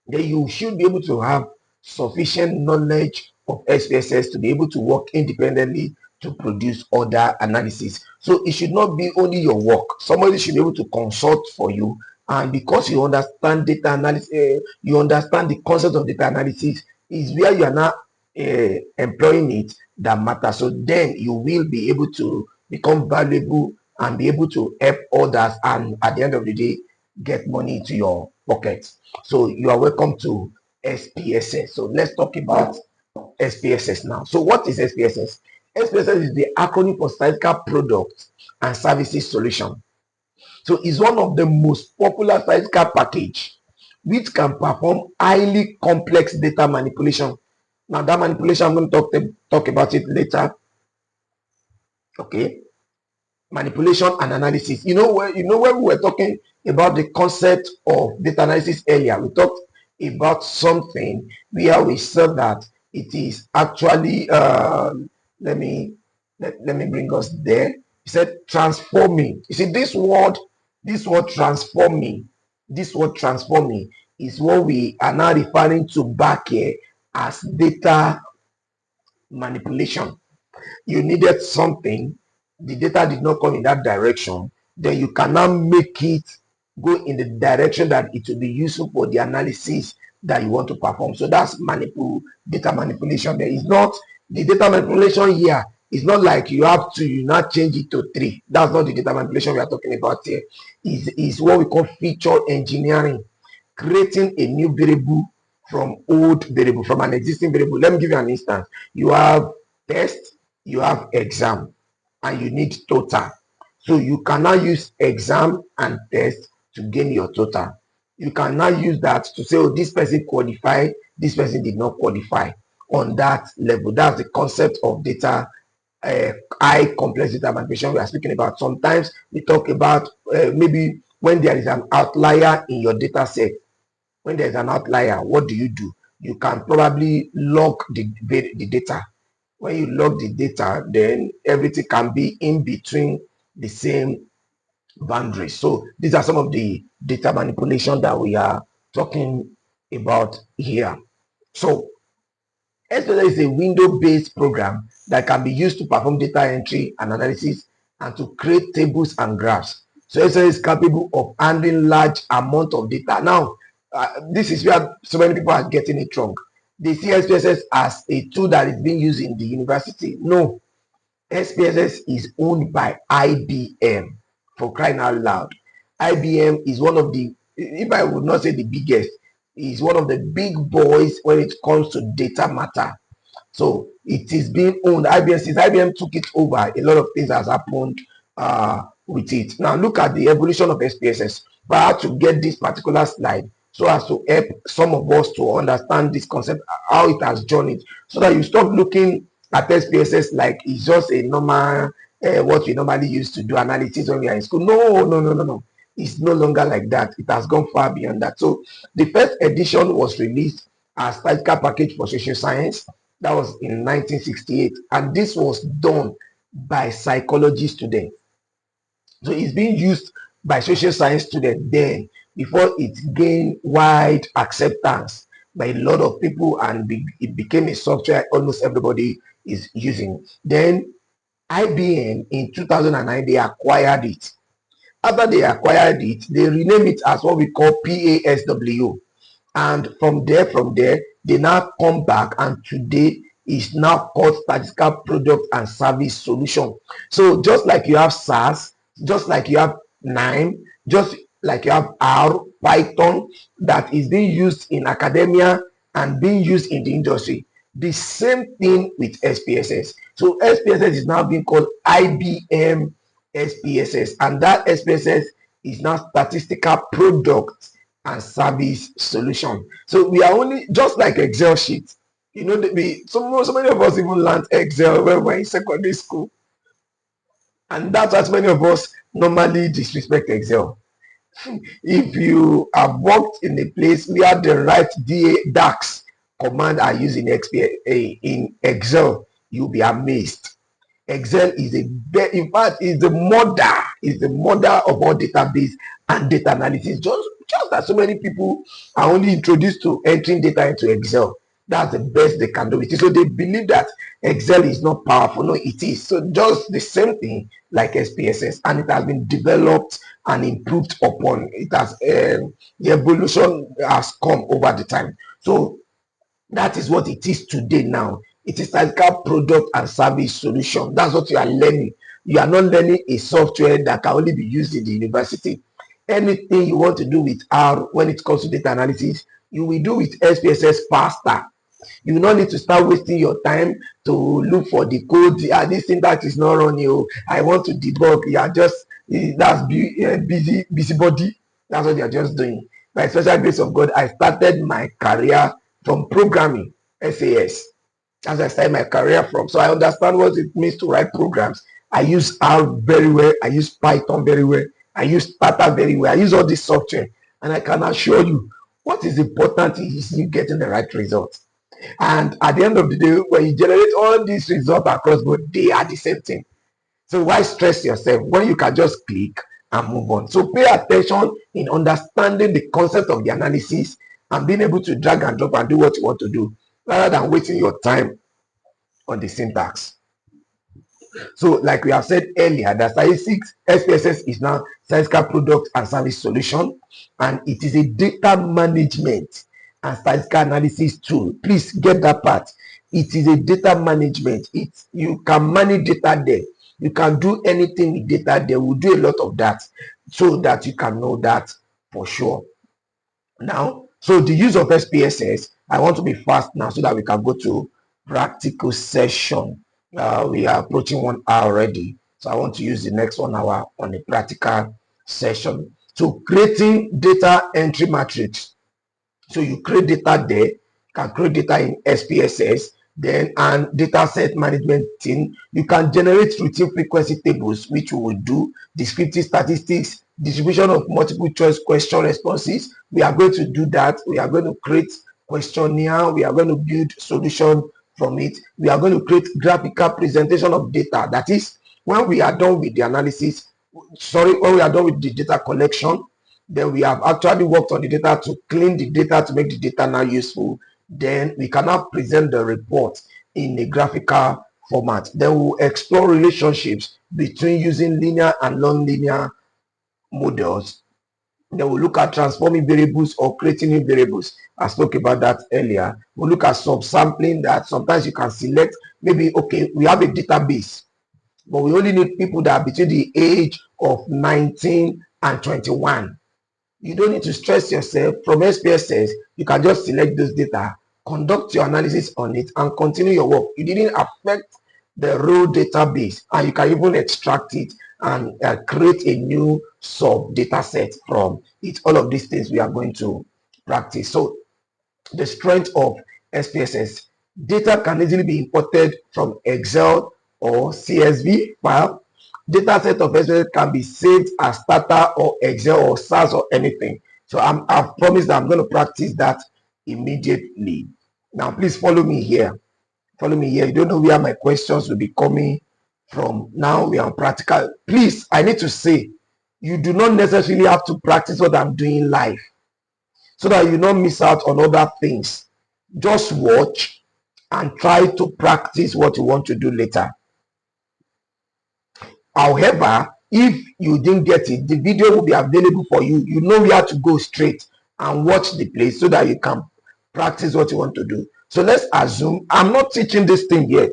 then you should be able to have sufficient knowledge of SPSS to be able to work independently to produce other analysis. So it should not be only your work. Somebody should be able to consult for you. And because you understand data analysis, you understand the concept of data analysis, is where you are now employing it that matters. So then you will be able to become valuable and be able to help others, and at the end of the day, get money into your pockets. So you are welcome to SPSS. So let's talk about SPSS now. So what is SPSS? SPSS is the acronym for Statistical Products and Services Solution. So it's one of the most popular statistical package which can perform highly complex data manipulation. Now that manipulation, I'm going to talk about it later. Okay. Manipulation and analysis. When we were talking about the concept of data analysis earlier, we talked about something where we said that it is actually let me bring us there. He said transforming. You see, this word transforming is what we are now referring to back here as data manipulation. You needed something, the data did not come in that direction, then you can now make it go in the direction that it will be useful for the analysis that you want to perform. So that's data manipulation. There is not the data manipulation here. It's not like you not change it to 3. That's not the data manipulation we are talking about here. Is what we call feature engineering, creating a new variable from an existing variable. Let me give you an instance. You have test, you have exam, and you need total. So you cannot use exam and test to gain your total. You cannot use that to say, oh, this person qualified, this person did not qualify on that level. That's the concept of data, high complex data manipulation we are speaking about. Sometimes we talk about maybe when there is an outlier in your data set. When there's an outlier, what do? You can probably log the data. When you log the data, then everything can be in between the same boundaries. So these are some of the data manipulation that we are talking about here. So SPSS is a window-based program that can be used to perform data entry and analysis and to create tables and graphs. So SPSS is capable of handling large amount of data. Now, this is where so many people are getting it wrong. They see SPSS as a tool that is being used in the university. No, SPSS is owned by IBM, for crying out loud. IBM is one of the, if I would not say the biggest, is one of the big boys when it comes to data matter. So it is being owned. Since IBM took it over, a lot of things has happened with it. Now look at the evolution of SPSS. But I had to get this particular slide so as to help some of us to understand this concept, how it has journeyed, so that you stop looking at SPSS like it's just a normal, what we normally used to do analysis when we are in school. No. It's no longer like that. It has gone far beyond that. So the first edition was released as Statistical Package for Social Science. That was in 1968. And this was done by psychology students. So it's being used by social science students then, before it gained wide acceptance by a lot of people, and it became a software almost everybody is using. Then IBM in 2009, they acquired it. After they acquired it, they renamed it as what we call PASW. And from there, they now come back, and today is now called statistical product and service solution. So just like you have SAS, just like you have NIME, just like you have R, Python, that is being used in academia and being used in the industry, the same thing with SPSS. So SPSS is now being called IBM SPSS, and that SPSS is now statistical product and service solution. So we are only just like Excel sheets. You know, so many of us even learned Excel when we were in secondary school, and that's what many of us normally disrespect Excel. If you have worked in a place where the right DAX command are used in Excel, you'll be amazed. Excel is in fact, is the mother of all database and data analysis. Just that so many people are only introduced to entering data into Excel. That's the best they can do with it. So they believe that Excel is not powerful. No, it is. So just the same thing like SPSS, and it has been developed and improved upon. It has the evolution has come over the time. So that is what it is today now. It is statistical product and service solution. That's what you are learning. You are not learning a software that can only be used in the university. Anything you want to do with R when it comes to data analysis, you will do with SPSS faster. You will not need to start wasting your time to look for the code. This syntax is not running. Oh, I want to debug. You are just that's busybody. That's what you are just doing. By special grace of God, I started my career from programming, SAS. As I started my career from. So I understand what it means to write programs. I use R very well. I use Python very well. I use Stata very well. I use all this software. And I can assure you, what is important is you getting the right results. And at the end of the day, when you generate all these results across board, they are the same thing. So why stress yourself when you can just click and move on? So pay attention in understanding the concept of the analysis and being able to drag and drop and do what you want to do, rather than wasting your time on the syntax. So like we have said earlier, the statistics SPSS is now statistical product and service solution, and it is a data management and statistical analysis tool. Please get that part. It is a data management. You can manage data there. You can do anything with data there. We'll do a lot of that so that you can know that for sure. Now, so the use of SPSS, I want to be fast now so that we can go to practical session. We are approaching 1 hour already, so I want to use the next 1 hour on a practical session. So creating data entry matrix. So you create data there, you can create data in SPSS, then and data set management team. You can generate routine frequency tables, which we will do, descriptive statistics, distribution of multiple choice question responses. We are going to do that. We are going to create questionnaire. We are going to build solution from it. We are going to create graphical presentation of data. That is, when we are done with the analysis, when we are done with the data collection, then we have actually worked on the data to clean the data to make the data now useful. Then we can now present the report in a graphical format. Then we'll explore relationships between using linear and non-linear models. Then we'll look at transforming variables or creating new variables. I spoke about that earlier. We'll look at subsampling, that sometimes you can select, maybe, okay, we have a database, but we only need people that are between the age of 19 and 21. You don't need to stress yourself. From SPSS, you can just select those data, conduct your analysis on it, and continue your work. You didn't affect the raw database, and you can even extract it and create a new sub data set from it. All of these things we are going to practice. So the strength of SPSS, data can easily be imported from Excel or CSV file. Data set of SPSS can be saved as Stata or Excel or SAS or anything. So I've promised that I'm going to practice that immediately. Now, please follow me here. Follow me here. You don't know where my questions will be coming from. Now we are practical. Please, I need to say, you do not necessarily have to practice what I'm doing live, so that you don't miss out on other things. Just watch and try to practice what you want to do later. However, if you didn't get it, the video will be available for you. You know where to go straight and watch the place so that you can practice what you want to do. So let's assume I'm not teaching this thing yet.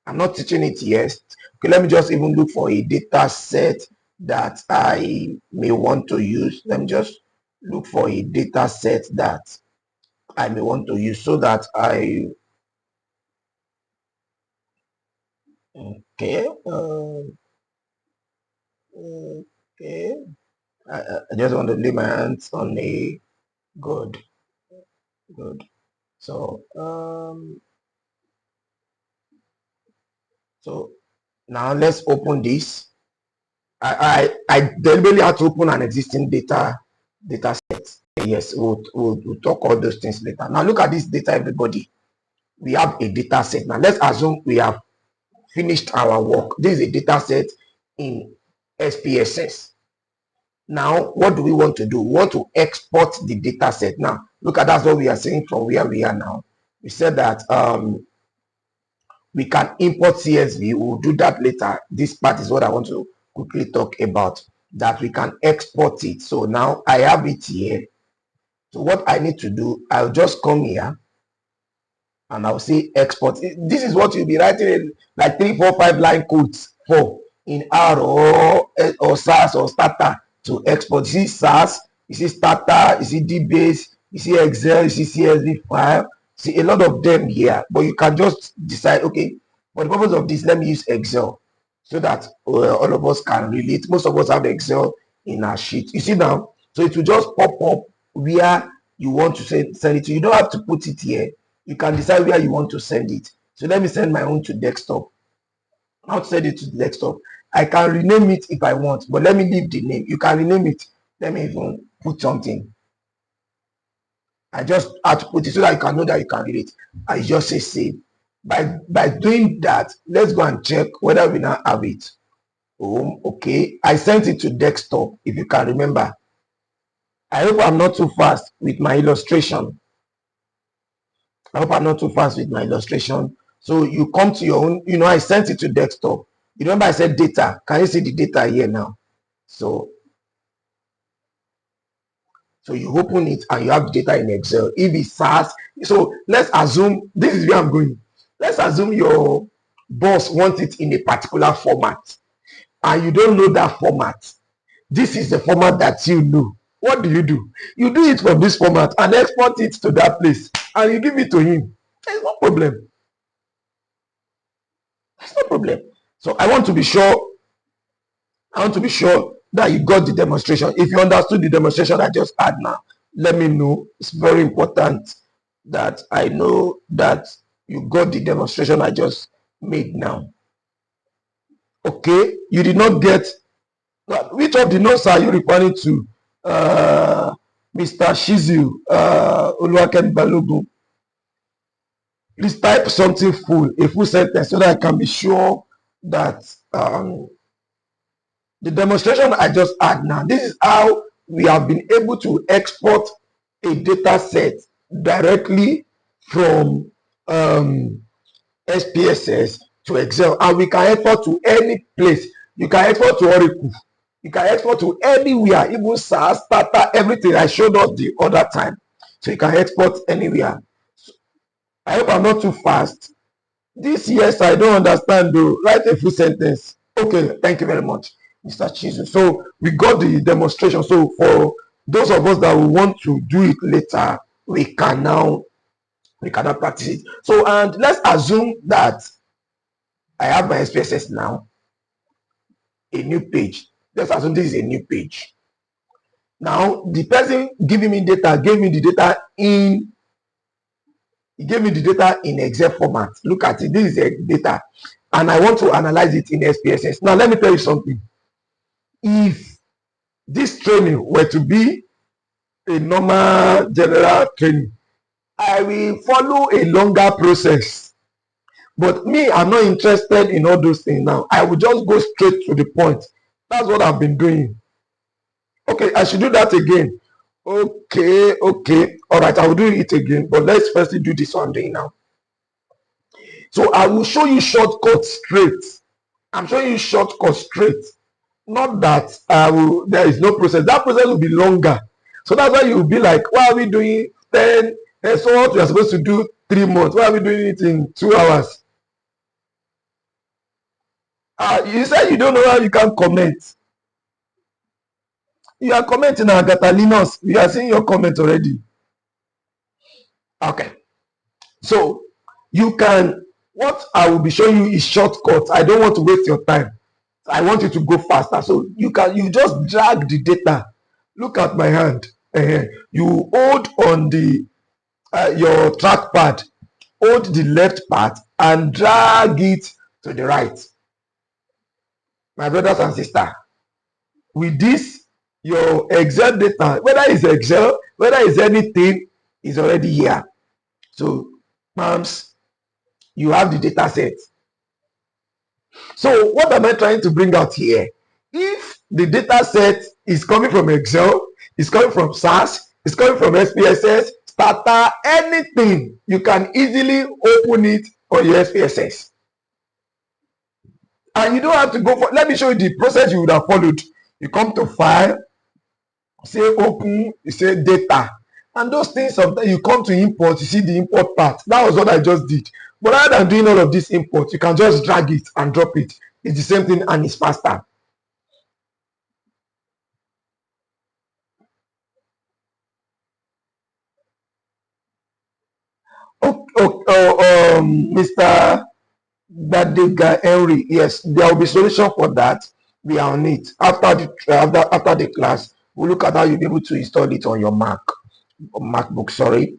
I'm not teaching it yet. Okay, let me just even look for a data set that I may want to use. Let me just look for a data set that I may want to use so that okay, okay. I just want to lay my hands on a good. So so now let's open this. I deliberately had to open an existing data set. Yes, we'll talk all those things later. Now look at this data, everybody. We have a data set. Now let's assume we have finished our work. This is a data set in SPSS. Now, what do we want to do? We want to export the data set. Now, look at that's what we are saying from where we are now. We said that we can import CSV. We'll do that later. This part is what I want to quickly talk about, that we can export it. So now I have it here. So what I need to do, I'll just come here and I'll say export. This is what you'll be writing in like 3, 4, 5 line codes for in R or SAS or Stata to export. You see SAS, you see Stata, you see DBase, you see Excel, you see CSV file. See a lot of them here, but you can just decide, okay, for the purpose of this, let me use Excel so that all of us can relate. Most of us have Excel in our sheet. You see now, so it will just pop up where you want to send it to. You don't have to put it here. You can decide where you want to send it. So let me send my own to desktop. I'll send it to the desktop. I can rename it if I want, but let me leave the name. You can rename it. Let me even put something. I just have to put it so that you can know that you can read it. I just say save. By doing that, let's go and check whether we now have it. Okay. I sent it to desktop, if you can remember. I hope I'm not too fast with my illustration. So you come to your own, I sent it to desktop. You remember I said data. Can you see the data here now? So you open it and you have data in Excel. If it's SAS, so let's assume, this is where I'm going. Let's assume your boss wants it in a particular format and you don't know that format. This is the format that you know. What do? You do it from this format and export it to that place and you give it to him. There's no problem. So I want to be sure that you got the demonstration. If you understood the demonstration I just had now, let me know. It's very important that I know that you got the demonstration I just made now. Okay, you did not get, which of the notes are you referring to? Mr. Shizu, Oluwaken Balogun. Please type something full, a full sentence, so that I can be sure that the demonstration I just had now, this is how we have been able to export a data set directly from SPSS to Excel, and we can export to any place. You can export to Oracle, you can export to anywhere, even SAS, Tata, everything I showed us the other time. So you can export anywhere. I hope I'm not too fast. This, yes, I don't understand though. Write a full sentence. Okay, thank you very much, Mr. Chizu. So we got the demonstration. So for those of us that will want to do it later, we can now practice it. So, and let's assume that I have my SPSS now, a new page. Let's assume this is a new page. Now, the person giving me data gave me the data in Excel format. Look at it. This is a data, and I want to analyze it in SPSS. Now, let me tell you something. If this training were to be a normal general training, I will follow a longer process. But me, I'm not interested in all those things now. I will just go straight to the point. That's what I've been doing. Okay, I should do that again. Okay. All right, I will do it again. But let's firstly do this one day now. So I will show you shortcuts straight. I'm showing you shortcut straight. Not that there is no process. That process will be longer. So that's why you'll be like, why are we doing 10? And so what we are supposed to do 3 months. Why are we doing it in 2 hours? You said you don't know how you can comment. You are commenting Agatha Linus. We are seeing your comment already. Okay. So you can, what I will be showing you is shortcuts. I don't want to waste your time. I want you to go faster. So you just drag the data. Look at my hand. You hold on the your trackpad, hold the left part and drag it to the right. My brothers and sisters, with this, your Excel data, whether it's Excel, whether it's anything, is already here. So, ma'ams, you have the data set. So, what am I trying to bring out here? If the data set is coming from Excel, it's coming from SAS, it's coming from SPSS, Stata, anything, you can easily open it on your SPSS. And you don't have to go for, let me show you the process you would have followed. You come to file, say open, you say data. And those things, sometimes you come to import, you see the import part. That was what I just did. But rather than doing all of this import, you can just drag it and drop it. It's the same thing and it's faster. Mr. Badega Henry, yes, there will be solution for that. We are on it. After the class, we'll look at how you'll be able to install it on your MacBook, sorry.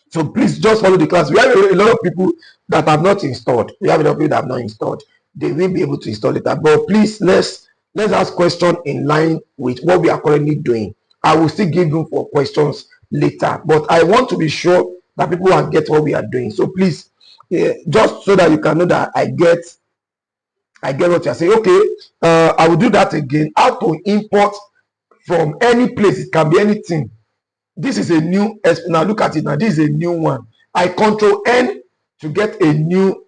So please just follow the class. We have a lot of people that have not installed. We have a lot of people that have not installed. They will be able to install it. But please, let's ask questions in line with what we are currently doing. I will still give room for questions later. But I want to be sure that people will get what we are doing. So please, just so that you can know that I get what you are saying. Okay, I will do that again. How to import from any place. It can be anything. This is a new, now look at it now. This is a new one. I control N to get a new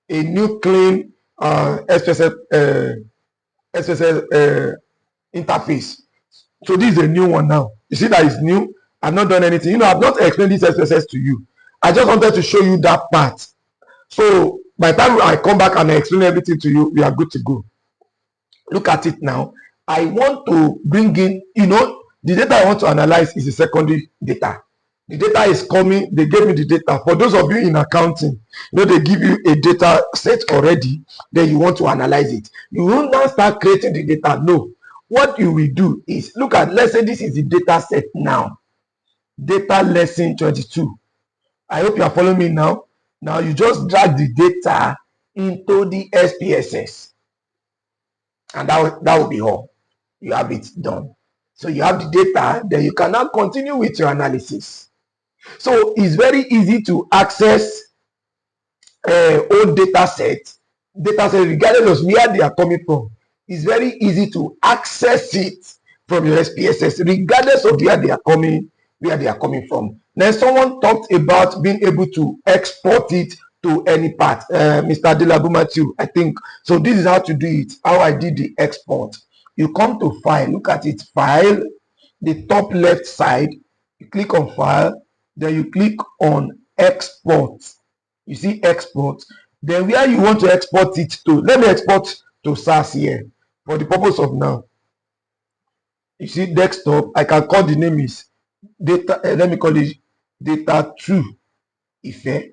clean SPSS interface. So this is a new one now. You see that it's new. I've not done anything. I've not explained this SPSS to you. I just wanted to show you that part. So by the time I come back and I explain everything to you, we are good to go. Look at it now. I want to bring in, the data I want to analyze is the secondary data. The data is coming. They gave me the data. For those of you in accounting, they give you a data set already. Then you want to analyze it. You will not start creating the data. No. What you will do is look at, let's say this is the data set now. Data lesson 22. I hope you are following me now. Now you just drag the data into the SPSS. And that will be all. You have it done. So you have the data, then you can now continue with your analysis. So it's very easy to access old data sets regardless of where they are coming from. It's very easy to access it from your SPSS regardless of where they are coming from. Then someone talked about being able to export it to any part. Mr. Delabu Matthew, I think. So this is how to do it, how I did the export. You come to file, look at it, file, the top left side, you click on file, then you click on export. You see export. Then where you want to export it to, let me export to SAS here for the purpose of now. You see desktop, I can call the name is data, let me call it data 2 Ife.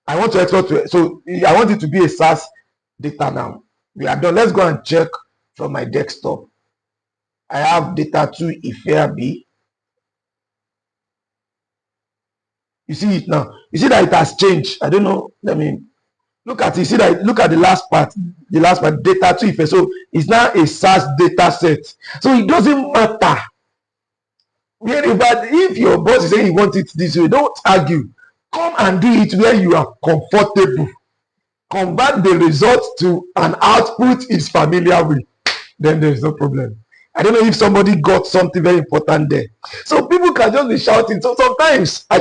I want to export to it, so I want it to be a SAS data now. We are done. Let's go and check from my desktop. I have data 2 Ife B. You see it now. You see that it has changed. I don't know. Let me look at it. You see that. Look at the last part. The last part, data 2 Ife. So it's now a SAS data set. So it doesn't matter. But if your boss is saying you want it this way, don't argue. Come and do it where you are comfortable. Convert the result to an output is familiar with. Then there is no problem. I don't know if somebody got something very important there. So people can just be shouting. So sometimes I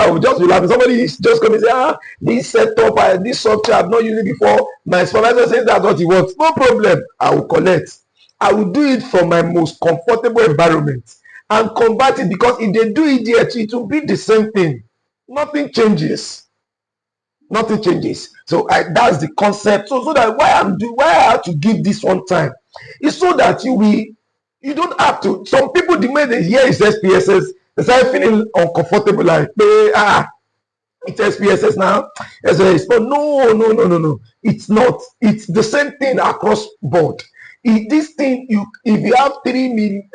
will just be laughing. Somebody is just coming and say, this setup, this software, I've not used it before. My supervisor says that's what he wants. No problem. I will collect. I will do it from my most comfortable environment and convert it, because if they do it there, it will be the same thing. Nothing changes. Nothing changes. So that's the concept. So that why I have to give this one time is so that you don't have to. Some people, the way they hear is SPSS, they start feeling uncomfortable, like it's SPSS now. SPSS. But no. It's not. It's the same thing across board. This thing, if you have 3 million,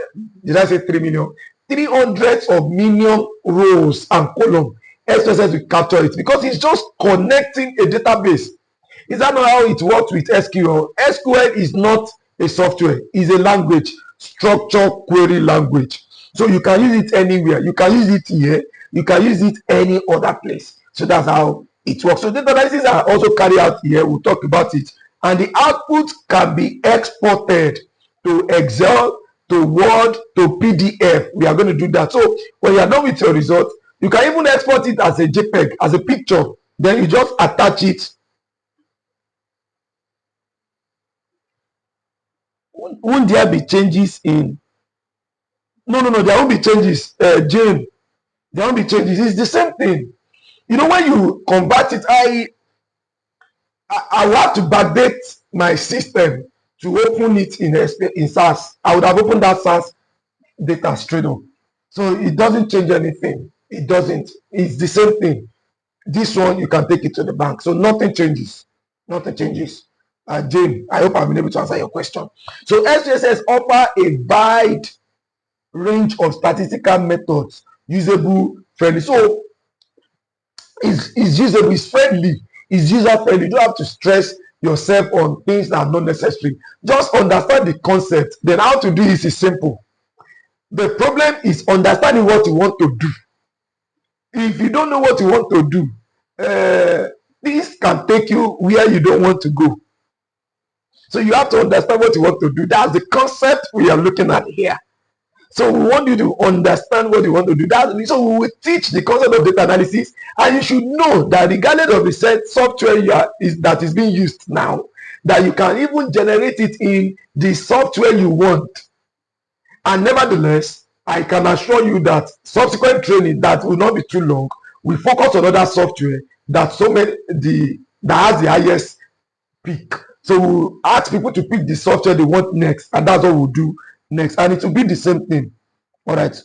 did I say 3 million? 300 of million rows and columns, SPSS will capture it, because it's just connecting a database. Is that not how it works with SQL? SQL is not a software, it's a language, structured query language. So you can use it anywhere. You can use it here, you can use it any other place. So that's how it works. So data analysis are also carried out here. We'll talk about it. And the output can be exported to Excel, to Word, to PDF. We are going to do that. So when you are done with your result, you can even export it as a JPEG, as a picture. Then you just attach it. Won't there be changes in? No, there won't be changes, Jane. There won't be changes. It's the same thing. You know, when you convert it, I will have to backdate my system to open it in SAS. I would have opened that SAS data straight up. So it doesn't change anything. It doesn't. It's the same thing. This one, you can take it to the bank. So nothing changes. Nothing changes. Jane, I hope I've been able to answer your question. So SPSS offer a wide range of statistical methods, usable, friendly. So it's usable, it's friendly, it's user friendly. You don't have to stress yourself on things that are not necessary. Just understand the concept. Then how to do it is simple. The problem is understanding what you want to do. If you don't know what you want to do, this can take you where you don't want to go. So you have to understand what you want to do. That's the concept we are looking at here. So we want you to understand what you want to do. So we will teach the concept of data analysis, and you should know that regardless of the software that is being used now, that you can even generate it in the software you want. And nevertheless, I can assure you that subsequent training that will not be too long, we focus on other software that has the highest pick. So we'll ask people to pick the software they want next, and that's what we'll do next. And it will be the same thing. All right.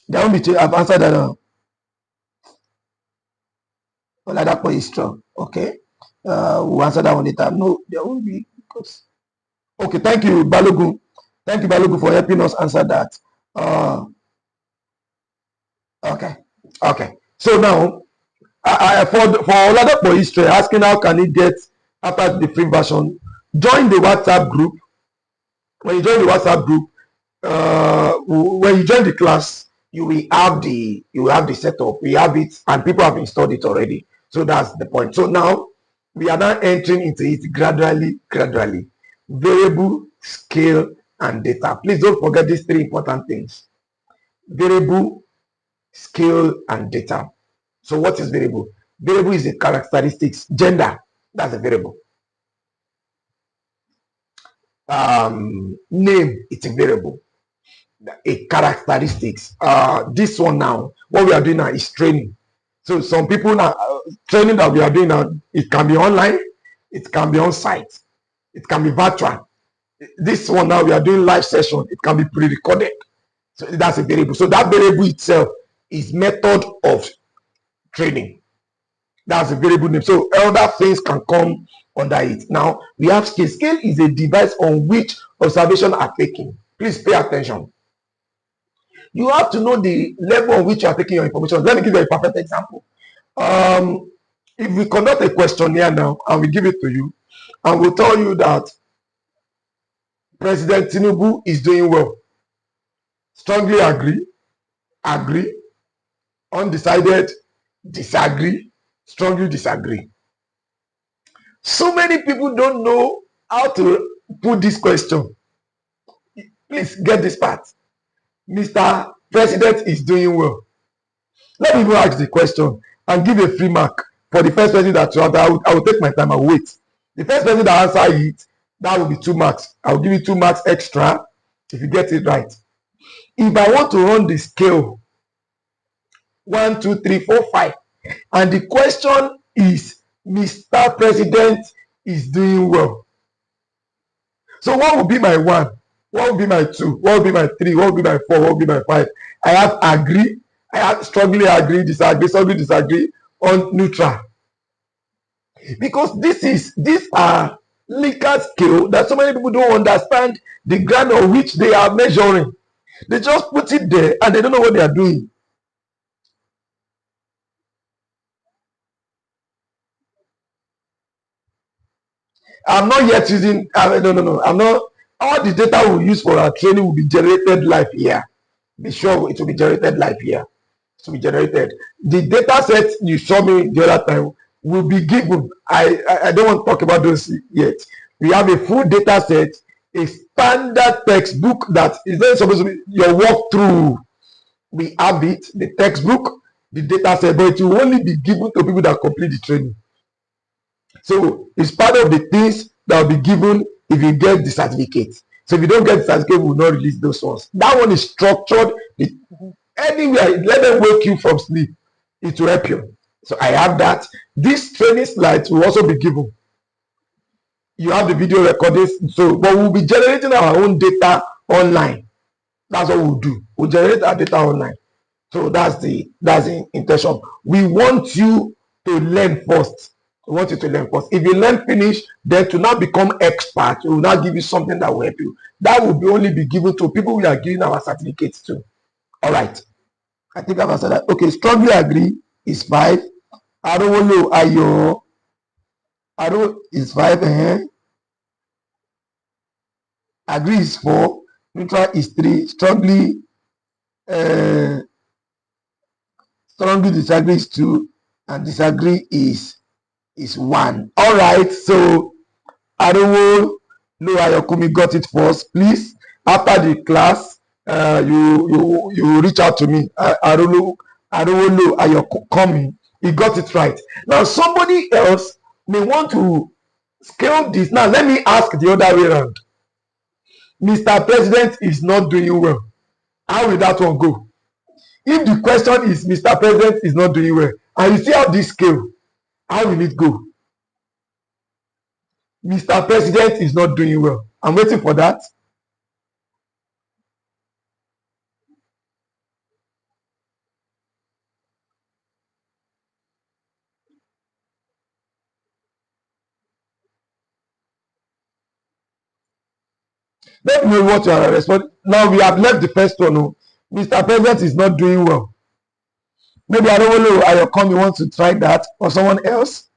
There won't be. I've answered that now. Well, that point is strong. Okay. We'll answer that one later. No, there won't be. Because... Okay. Thank you, Balogun. Thank you, Balogun, for helping us answer that. Okay. So now, for Oladapo history, asking how can he get after the free version, join the WhatsApp group. When you join the WhatsApp group, when you join the class, you will have the setup. We have it, and people have installed it already. So that's the point. So now we are now entering into it gradually. Variable, scale, and data. Please don't forget these 3 important things: variable, scale, and data. So what is variable? Variable is a characteristics. Gender, that's a variable. Name, it's a variable. A characteristics. This one now, what we are doing now is training. So some people now, training that we are doing now, it can be online, it can be on site, it can be virtual. This one now, we are doing live session, it can be pre-recorded. So that's a variable. So that variable itself is method of training. That's a variable name. So other things can come under it. Now we have scale. Scale is a device on which observations are taken. Please pay attention. You have to know the level on which you are taking your information. Let me give you a perfect example. If we conduct a questionnaire now and we give it to you, and we'll tell you that President Tinubu is doing well, strongly agree, undecided, disagree, strongly disagree. So many people don't know how to put this question. Please get this part. Mr. President is doing well. Let me even ask the question and give a free mark for the first person that I will take my time and wait. The first person that answer it, that will be 2 marks. I will give you 2 marks extra if you get it right. If I want to run the scale 1, 2, 3, 4, 5, and the question is Mr. President is doing well. So what will be my 1? What will be my 2? What will be my 3? What will be my 4? What will be my 5? I have agree, I have strongly agree, disagree, strongly disagree, on neutral. Because these are Likert scale that so many people don't understand the ground on which they are measuring. They just put it there and they don't know what they are doing. I'm not yet using, no. I'm not, all the data we use for our training will be generated live here. Be sure it will be generated live here. It will be generated. The data set you showed me the other time will be given. I don't want to talk about those yet. We have a full data set, a standard textbook that is not supposed to be your walkthrough. We have it, the textbook, the data set, but it will only be given to people that complete the training. So it's part of the things that will be given if you get the certificate. So if you don't get the certificate, we will not release those ones. That one is structured. Anywhere, let them wake you from sleep. It will help you. So I have that. These training slides will also be given. You have the video recordings. So, but we'll be generating our own data online. That's what we'll do. We'll generate our data online. So that's the intention. We want you to learn first. We want you to learn first. If you learn finish, then to now become expert, we will now give you something that will help you. That will only be given to people we are giving our certificates to. All right. I think I've answered that. Okay, strongly agree is 5. Arowolo Ayo. Aro is 5. Agree is 4. Neutral is 3. Strongly disagree is 2. And disagree is 1. All right. So Arowolo Ayokumi got it first. Please, after the class, you reach out to me. Arowolo Ayokumi, he got it right. Now somebody else may want to scale this. Now let me ask the other way around. Mr. President is not doing well. How will that one go? If the question is Mr. President is not doing well, and you see how this scale, how will it go? Mr. President is not doing well. I'm waiting for that. Let me know what you are responding. Now we have left the first one. Oh. Mr. President is not doing well. Maybe I don't know. Ayokomi wants to try that, or someone else.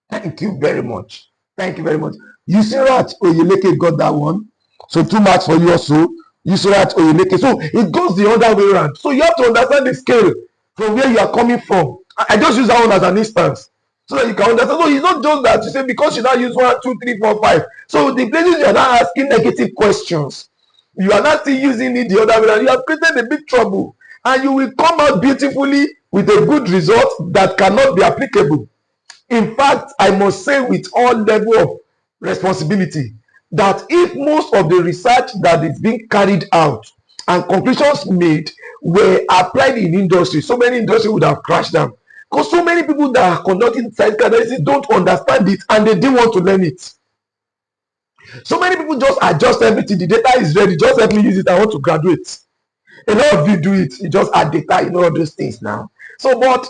Thank you very much. Thank you very much. Yusirat Oyeleke got that one. So 2 marks for you also. Yusirat Oyeleke. So it goes the other way around. So you have to understand the scale from where you are coming from. I just use that one as an instance so that you can understand. So it's not just that you say because you now use 1, 2, 3, 4, 5. So the places you are now asking negative questions, you are not still using it the other way around. You have created a big trouble, and you will come out beautifully with a good result that cannot be applicable. In fact, I must say with all level of responsibility that if most of the research that is being carried out and conclusions made were applied in industry, so many industries would have crashed down. Because so many people that are conducting scientific analysis don't understand it and they didn't want to learn it. So many people just adjust everything. The data is ready. Just help me use it. I want to graduate. A lot of you do it. You just add data. You know all those things now. So, but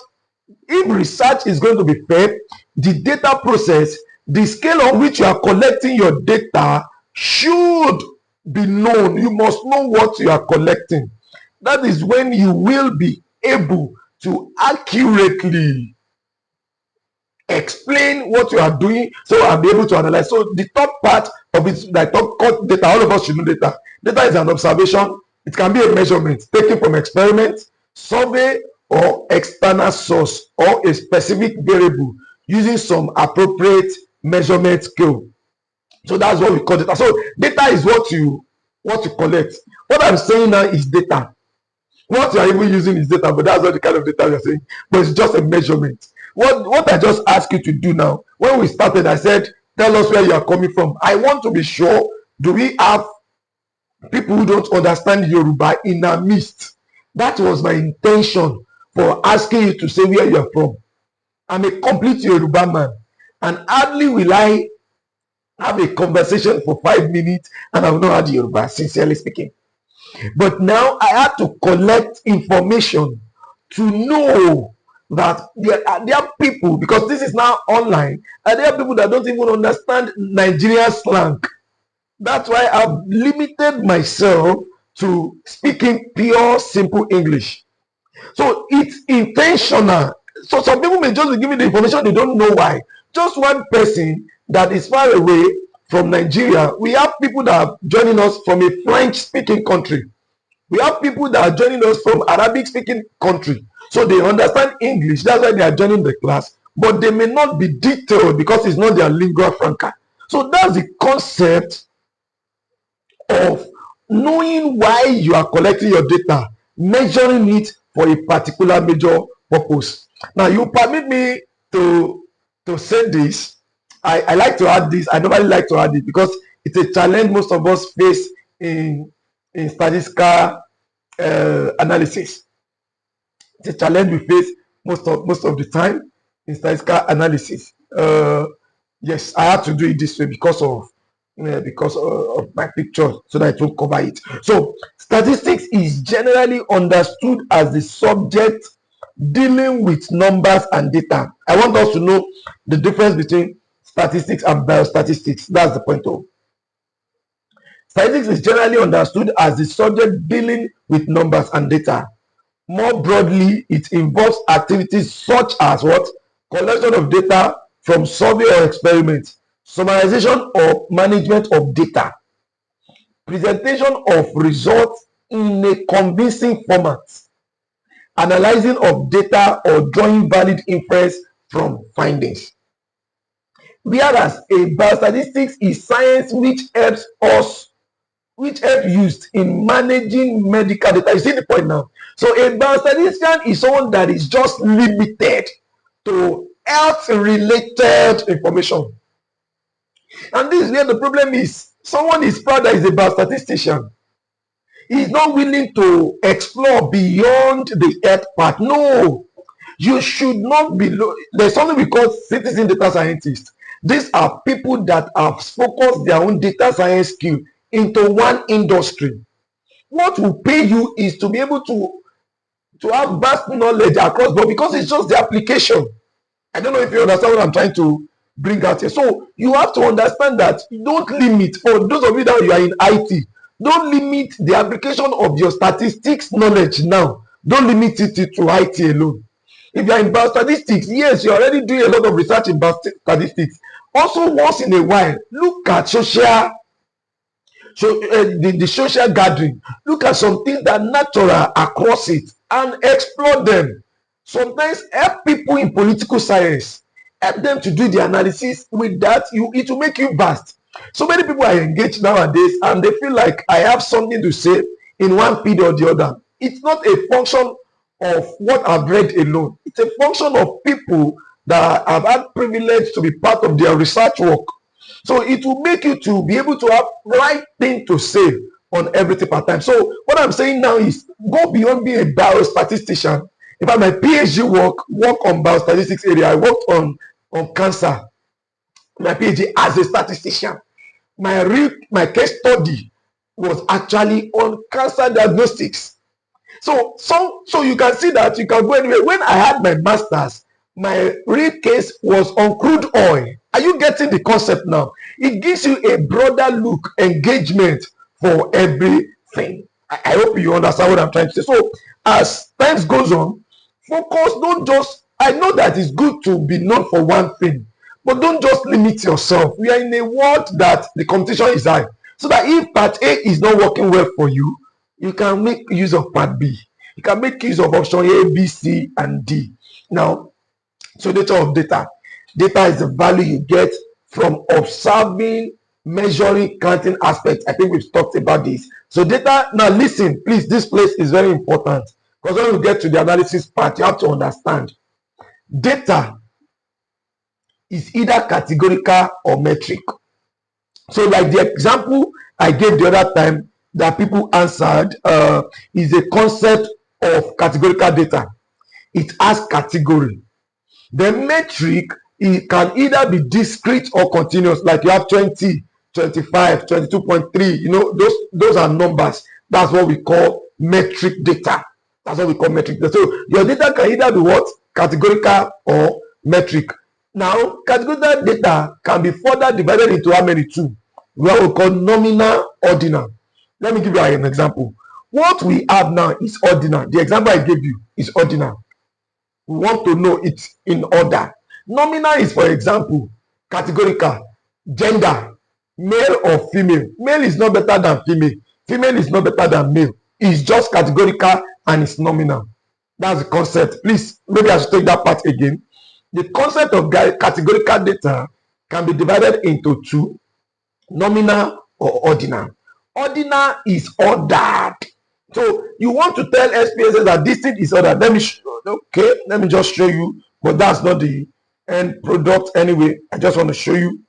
if research is going to be fair, the data process, the scale on which you are collecting your data should be known. You must know what you are collecting. That is when you will be able to accurately explain what you are doing, so I'll be able to analyze. So the top part of it, like top data, all of us should know data. Data is an observation. It can be a measurement taken from experiment, survey, or external source, or a specific variable using some appropriate measurement scale. So that's what we call data. So data is what you collect. What I'm saying now is data. What you are even using is data, but that's not the kind of data you're saying. But it's just a measurement. What I just asked you to do now, when we started, I said, tell us where you are coming from. I want to be sure, do we have people who don't understand Yoruba in our midst? That was my intention for asking you to say where you are from. I'm a complete Yoruba man, and hardly will I have a conversation for 5 minutes and I've not had Yoruba, sincerely speaking. But now I had to collect information to know that there are people, because this is now online, and there are people that don't even understand Nigerian slang. That's why I've limited myself to speaking pure, simple English. So it's intentional. So some people may just be giving the information, they don't know why. Just one person that is far away from Nigeria. We have people that are joining us from a French-speaking country. We have people that are joining us from Arabic-speaking country. So they understand English. That's why they are joining the class. But they may not be detailed because it's not their lingua franca. So that's the concept of knowing why you are collecting your data, measuring it for a particular major purpose. Now, you permit me to say this. I like to add this. I normally like to add it because it's a challenge most of us face in statistical analysis. It's a challenge we face most of the time in statistical analysis. Yes, I have to do it this way because of my picture, so that it will cover it. So statistics is generally understood as the subject dealing with numbers and data. I want us to know the difference between statistics and biostatistics. That's the point of. Statistics is generally understood as the subject dealing with numbers and data. More broadly, it involves activities such as what? Collection of data from survey or experiment, summarization or management of data, presentation of results in a convincing format, analyzing of data or drawing valid inference from findings. Whereas a biostatistics is science which helps used in managing medical data. You see the point now? So a biostatistician is someone that is just limited to health-related information. And this is where the problem is. Someone is proud that he's a biostatistician. He's not willing to explore beyond the health part. No, you should not be. There's something we call citizen data scientists. These are people that have focused their own data science skill into one industry. What will pay you is to be able to have vast knowledge across, but because it's just the application. I don't know if you understand what I'm trying to bring out here. So you have to understand that you don't limit, for those of you that you are in IT, don't limit the application of your statistics knowledge now. Don't limit it to IT alone. If you are in biostatistics, yes, you're already doing a lot of research in biostatistics. Also, once in a while, look at the social gathering. Look at some things that are natural across it and explore them. Sometimes help people in political science. Help them to do the analysis. With that, it will make you vast. So many people are engaged nowadays and they feel like I have something to say in one field or the other. It's not a function of what I've read alone. It's a function of people that have had privilege to be part of their research work. So it will make you to be able to have right thing to say on everything per time. So what I'm saying now is go beyond being a biostatistician. In fact, my PhD work on biostatistics area. I worked on cancer. My PhD as a statistician. My case study was actually on cancer diagnostics. So you can see that you can go anywhere. When I had my master's, my real case was on crude oil. Are you getting the concept now? It gives you a broader look, engagement for everything. I hope you understand what I'm trying to say. So as time goes on, focus, don't just, I know that it's good to be known for one thing, but don't just limit yourself. We are in a world that the competition is high. So that if part A is not working well for you, you can make use of part B. You can make use of option A, B, C, and D. Now, so data of data. Data is the value you get from observing, measuring, counting aspects. I think we've talked about this. So data, now listen, please, this place is very important, because when we get to the analysis part, you have to understand data is either categorical or metric. So like the example I gave the other time that people answered is a concept of categorical data. It has category. The metric, it can either be discrete or continuous, like you have 20, 25, 22.3, you know, those are numbers. That's what we call metric data. That's what we call metric data. So your data can either be what? Categorical or metric. Now, categorical data can be further divided into how many? Two. What we call nominal, ordinal. Let me give you an example. What we have now is ordinal. The example I gave you is ordinal. We want to know it in order. Nominal is, for example, categorical, gender, male or female. Male is not better than female. Female is not better than male. It's just categorical and it's nominal. That's the concept. Please, maybe I should take that part again. The concept of categorical data can be divided into two, nominal or ordinal. Ordinal is ordered. So you want to tell SPSS that this thing is ordered. Let me just show you, but that's not the end product anyway. I just want to show you.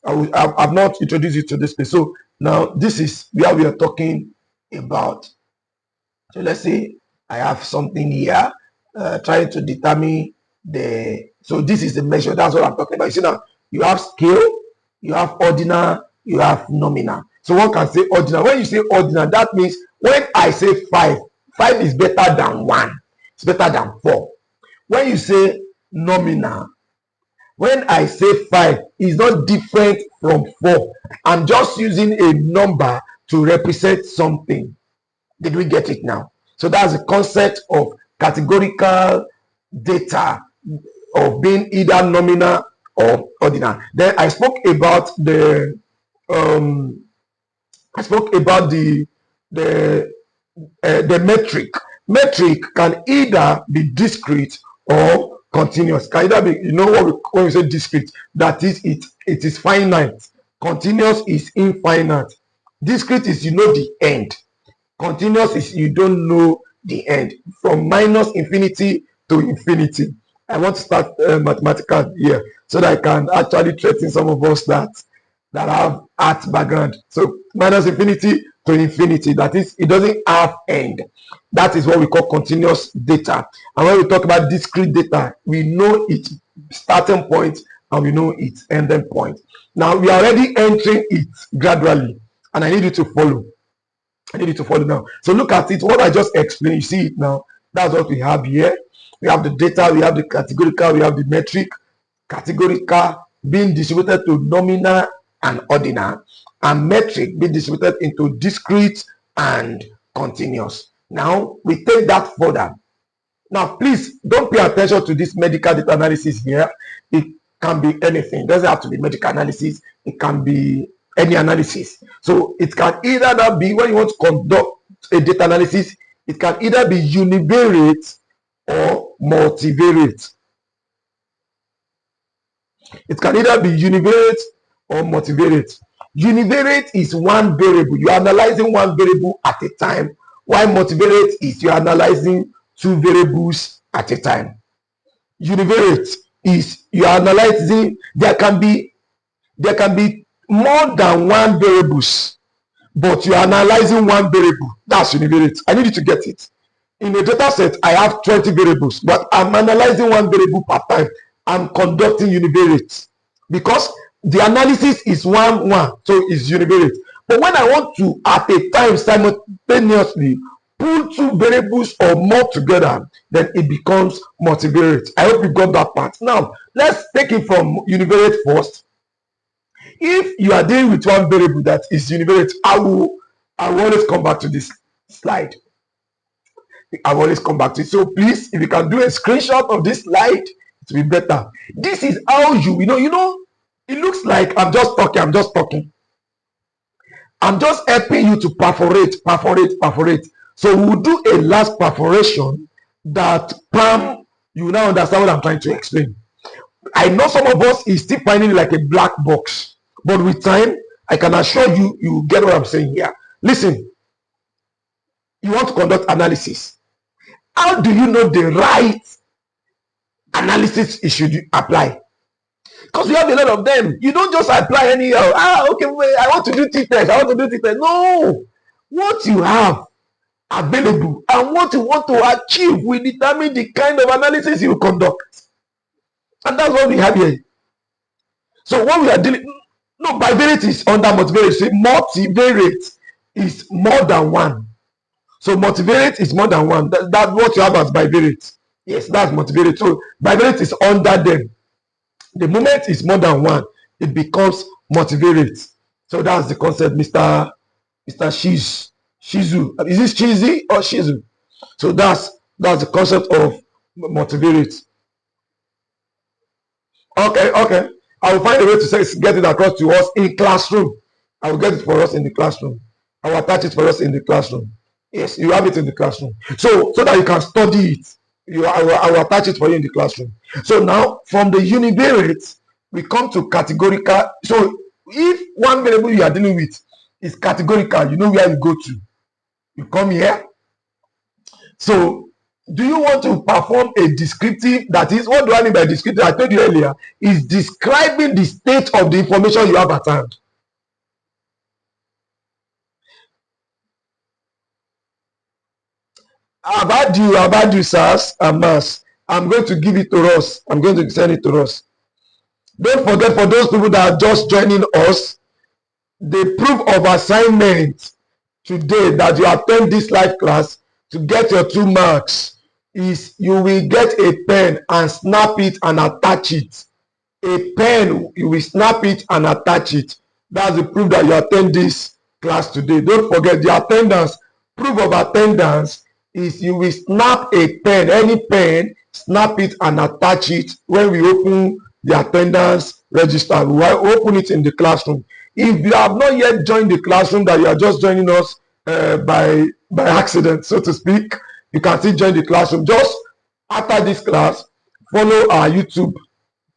I've not introduced you to this place. So now this is where we are talking about. So let's say I have something here, trying to determine so this is the measure. That's what I'm talking about. You see now, you have scale, you have ordinal, you have nominal. So one can say ordinal. When you say ordinal, that means when I say 5, 5 is better than 1. It's better than 4. When you say nominal, when I say 5, it's not different from 4. I'm just using a number to represent something. Did we get it now? So that's the concept of categorical data, of being either nominal or ordinal. Then I spoke about the metric. Metric can either be discrete or continuous. Can either be, you know, when we say discrete, that is it is finite. Continuous is infinite. Discrete is, you know, the end. Continuous is you don't know the end. From minus infinity to infinity. I want to start mathematical here so that I can actually threaten some of us that have art background. So minus infinity to infinity, that is, it doesn't have end. That is what we call continuous data. And when we talk about discrete data, we know its starting point and we know its ending point. Now we are already entering it gradually, and I need you to follow. I need you to follow now. So look at it. What I just explained, you see it now. That's what we have here. We have the data, we have the categorical, we have the metric. Categorical being distributed to nominal and ordinal, and metric being distributed into discrete and continuous. Now we take that further. Now please don't pay attention to this medical data analysis here. It can be anything. It doesn't have to be medical analysis. It can be any analysis. So it can either be, when you want to conduct a data analysis, it can either be univariate or multivariate. It can either be univariate or multivariate. Univariate is one variable. You are analyzing one variable at a time, while multivariate is you are analyzing two variables at a time. Univariate is you are analyzing, there can be more than one variables, but you are analyzing one variable. That's univariate. I need you to get it. In a data set, I have 20 variables, but I'm analyzing one variable per time. I'm conducting univariate because the analysis is one, so it's univariate. But when I want to, at a time, simultaneously pull two variables or more together, then it becomes multivariate. I hope you got that part. Now, let's take it from univariate first. If you are dealing with one variable that is univariate, I will always come back to this slide. I will always come back to it. So please, if you can do a screenshot of this slide, it will be better. This is how you know, it looks like I'm just talking. I'm just helping you to perforate. So we'll do a last perforation that you now understand what I'm trying to explain. I know some of us is still finding it like a black box, but with time, I can assure you, you get what I'm saying here. Listen, you want to conduct analysis. How do you know the right analysis you should apply? Because we have a lot of them. You don't just apply anyhow. Okay, wait, I want to do t-test. I want to do t-test. No. What you have available and what you want to achieve will determine the kind of analysis you conduct. And that's what we have here. So what we are dealing, no, bivariate is under multivariate. See, multivariate is more than one. So multivariate is more than one. That's what you have as bivariate. Yes, that's multivariate. So bivariate is under them. The moment it's more than one, it becomes multivariate. So that's the concept, Mr. Shizu. Is this cheesy or Shizu? So that's the concept of multivariate. Okay. I will find a way to get it across to us in classroom. I will get it for us in the classroom. I will attach it for us in the classroom. Yes, you have it in the classroom. So that you can study it. I will attach it for you in the classroom. So now, from the univariate, we come to categorical. So if one variable you are dealing with is categorical, you know where you go to. You come here. So do you want to perform a descriptive? That is, what do I mean by descriptive? I told you earlier, is describing the state of the information you have at hand. About you, sirs and mass. I'm going to give it to us. I'm going to send it to us. Don't forget, for those people that are just joining us, the proof of assignment today that you attend this live class to get your 2 marks is you will get a pen and snap it and attach it. A pen, you will snap it and attach it. That's the proof that you attend this class today. Don't forget the attendance. Proof of attendance is you will snap a pen, any pen, snap it and attach it when we open the attendance register. We will open it in the classroom. If you have not yet joined the classroom, that you are just joining us by accident, so to speak, you can still join the classroom. Just after this class, follow our YouTube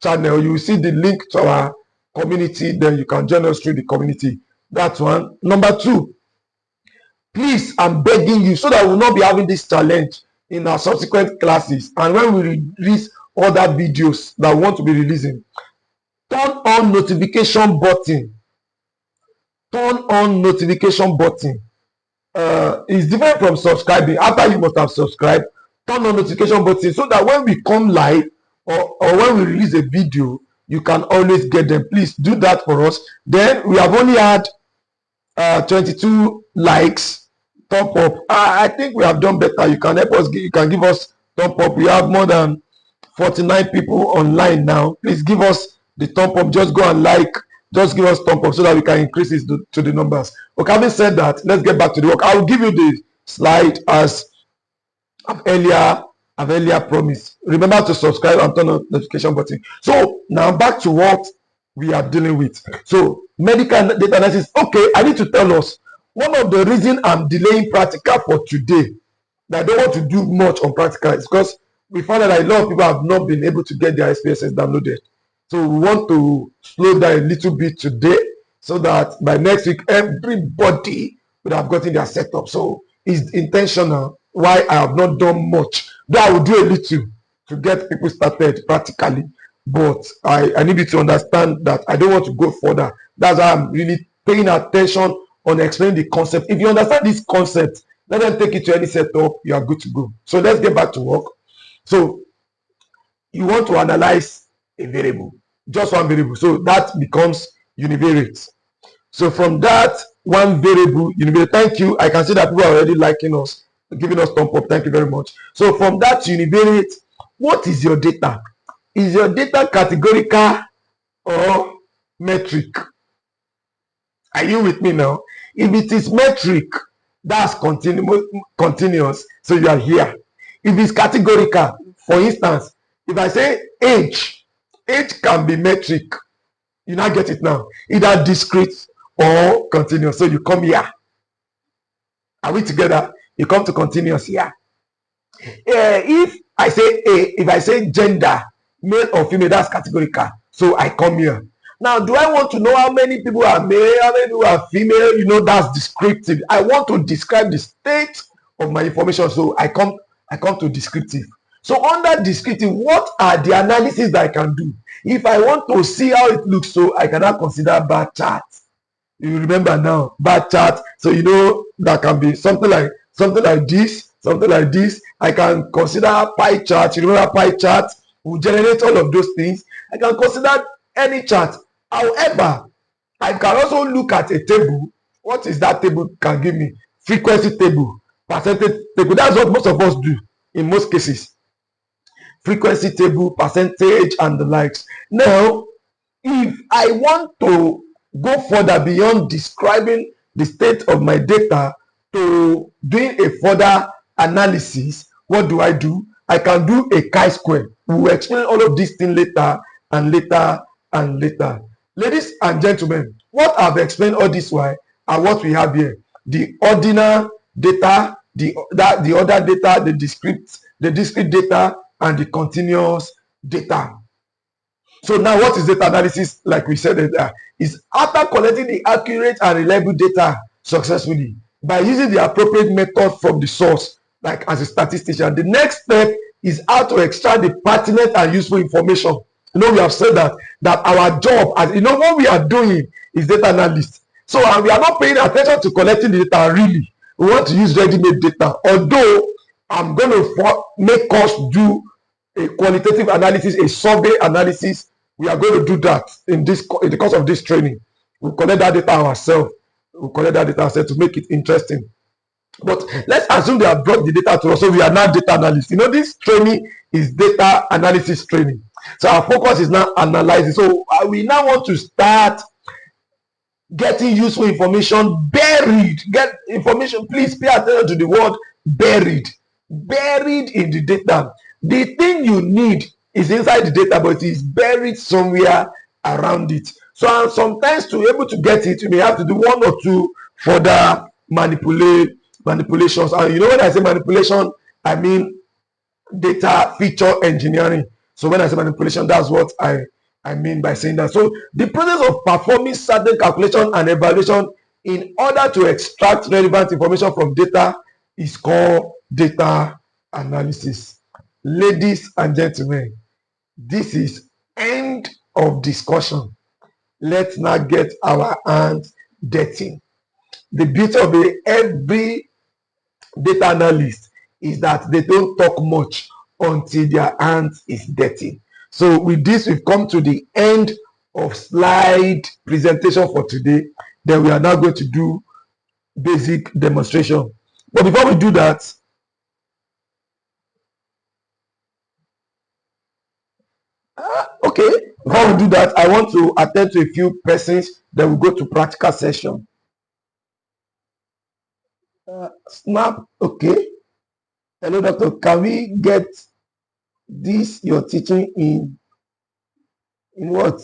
channel. You will see the link to our community. Then you can join us through the community. That's one. Number 2, please, I'm begging you, so that we will not be having this challenge in our subsequent classes. And when we release other videos that we want to be releasing, turn on notification button. Turn on notification button. It's different from subscribing. After you must have subscribed, turn on notification button so that when we come live or when we release a video, you can always get them. Please do that for us. Then we have only had 22 likes. Thumb up. I think we have done better. You can help us. You can give us thumb up. We have more than 49 people online now. Please give us the thumb up. Just go and like. Just give us thumb up so that we can increase it to the numbers. Okay, having said that, let's get back to the work. I will give you the slide as I've earlier promised. Remember to subscribe and turn on the notification button. So now back to what we are dealing with. So medical data analysis. Okay, I need to tell us one of the reasons I'm delaying practical for today, that I don't want to do much on practical, is because we found that a lot of people have not been able to get their SPSS downloaded. So we want to slow down a little bit today so that by next week, everybody would have gotten their setup. So it's intentional why I have not done much. Though I will do a little to get people started practically. But I need you to understand that I don't want to go further. That's why I'm really paying attention on explaining the concept. If you understand this concept, let them take it to any setup, you are good to go. So let's get back to work. So you want to analyze a variable, just one variable. So that becomes univariate. So from that one variable, univariate, thank you. I can see that people are already liking us, giving us thumb up. Thank you very much. So from that univariate, what is your data? Is your data categorical or metric? Are you with me now? If it is metric, that's continuous. So you are here. If it's categorical, for instance, if I say age can be metric. You now get it now. Either discrete or continuous. So you come here. Are we together? You come to continuous here. If I say gender, male or female, that's categorical. So I come here. Now, do I want to know how many people are male, how many people are female? You know, that's descriptive. I want to describe the state of my information. So I come to descriptive. So under descriptive, what are the analysis that I can do? If I want to see how it looks, so I cannot consider bar chart. You remember now, bar chart. So you know that can be something like this, something like this. I can consider pie chart. You remember pie chart? We generate all of those things. I can consider any chart. However, I can also look at a table. What is that table can give me? Frequency table, percentage table. That's what most of us do in most cases. Frequency table, percentage, and the likes. Now, if I want to go further beyond describing the state of my data to doing a further analysis, what do? I can do a chi-square. We will explain all of these things later and later and later. Ladies and gentlemen, what I've explained all this while are what we have here. The ordinal data, the other data, the discrete data, and the continuous data. So now what is data analysis? Like we said, is after collecting the accurate and reliable data successfully by using the appropriate method from the source, like as a statistician, the next step is how to extract the pertinent and useful information. You know, we have said that our job, as you know, what we are doing is data analyst. So we are not paying attention to collecting the data really. We want to use ready-made data. Although I'm going to make us do a qualitative analysis, a survey analysis. We are going to do that in the course of this training. We collect that data ourselves. To make it interesting. But let's assume they have brought the data to us, so we are now data analysts. You know, this training is data analysis training. So our focus is now analyzing. So we now want to start getting useful information buried. Get information, please pay attention to the word buried. Buried in the data. The thing you need is inside the data, but it is buried somewhere around it. So sometimes to be able to get it, you may have to do one or two further manipulations. And you know, when I say manipulation, I mean data feature engineering. So when I say manipulation, that's what I mean by saying that. So the process of performing certain calculation and evaluation in order to extract relevant information from data is called data analysis. Ladies and gentlemen, this is end of discussion. Let's now get our hands dirty. The beauty of every data analyst is that they don't talk much until their hands is dirty. So with this, we've come to the end of slide presentation for today. Then we are now going to do basic demonstration. But before we do that, okay, before we do that, I want to attend to a few persons. Then we go to practical session. Snap, okay. Hello, doctor. Can we get this your teaching in what?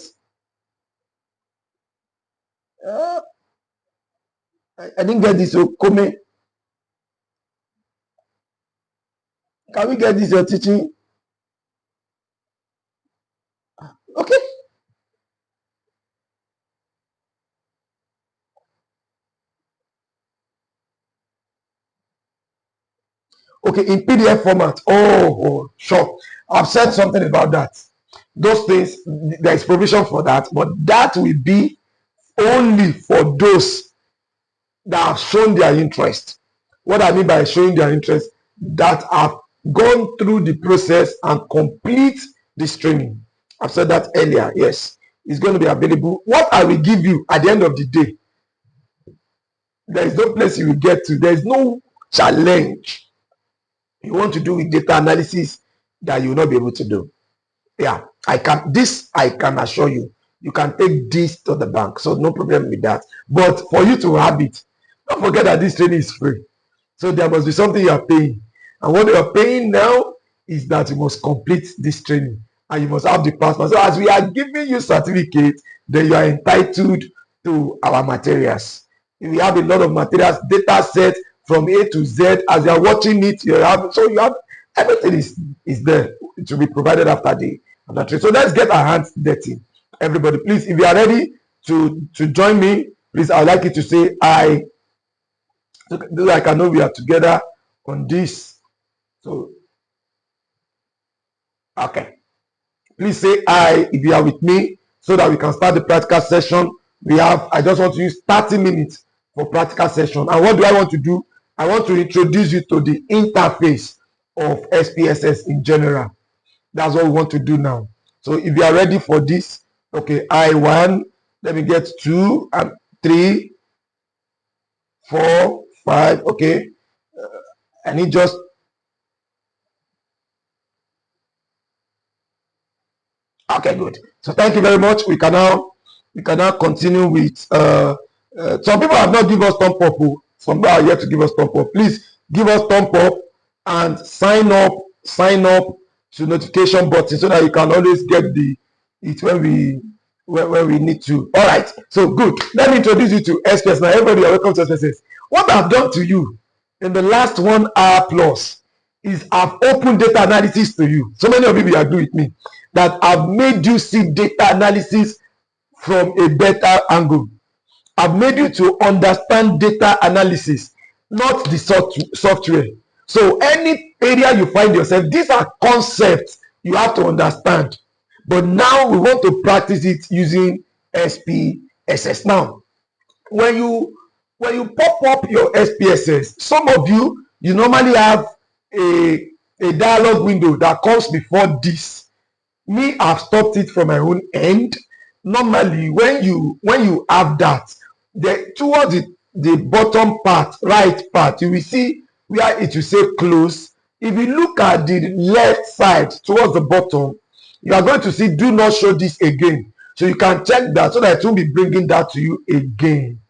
I didn't get this. So come. Can we get this your teaching? Okay. Okay, in PDF format. Oh, sure. I've said something about that. Those things, there is provision for that, but that will be only for those that have shown their interest. What I mean by showing their interest, that have gone through the process and complete this training. I've said that earlier. Yes, it's going to be available. What I will give you at the end of the day, there is no place you will get to. There is no challenge you want to do with data analysis that you will not be able to do. Yeah, I can assure you. You can take this to the bank, so no problem with that. But for you to have it, don't forget that this training is free. So there must be something you are paying. And what you are paying now is that you must complete this training and you must have the passport. So as we are giving you certificate, then you are entitled to our materials. We have a lot of materials, data sets from A to Z. As you are watching it, you have everything is there to be provided after after trade. So let's get our hands dirty. Everybody, please, if you are ready to join me, please, I'd like you to say I, so like I know we are together on this. So, okay. Please say I if you are with me so that we can start the practical session. I just want to use 30 minutes for practical session. And what do I want to do? I want to introduce you to the interface of SPSS in general. That's what we want to do now. So if you are ready for this, okay, I1, let me get 2 and 3, 4, 5, okay. I need just okay, good. So thank you very much. We can now continue with some people have not given us thumb up. Some people are yet to give us thumb up. Please give us thumb up and sign up to notification button so that you can always get it when we need to. All right. So good. Let me introduce you to SPS. Now everybody are welcome to SPSS. What I've done to you in the last 1 hour plus is I've opened data analysis to you. So many of you will agree with me that I've made you see data analysis from a better angle. I've made you to understand data analysis, not the software. So any area you find yourself, these are concepts you have to understand. But now we want to practice it using SPSS. Now, when you pop up your SPSS, some of you normally have a dialog window that comes before this. Me, I've stopped it from my own end. Normally, when you have that, towards the bottom part, right part, you will see where it will say close. If you look at the left side towards the bottom, you are going to see do not show this again. So you can check that so that it won't be bringing that to you again.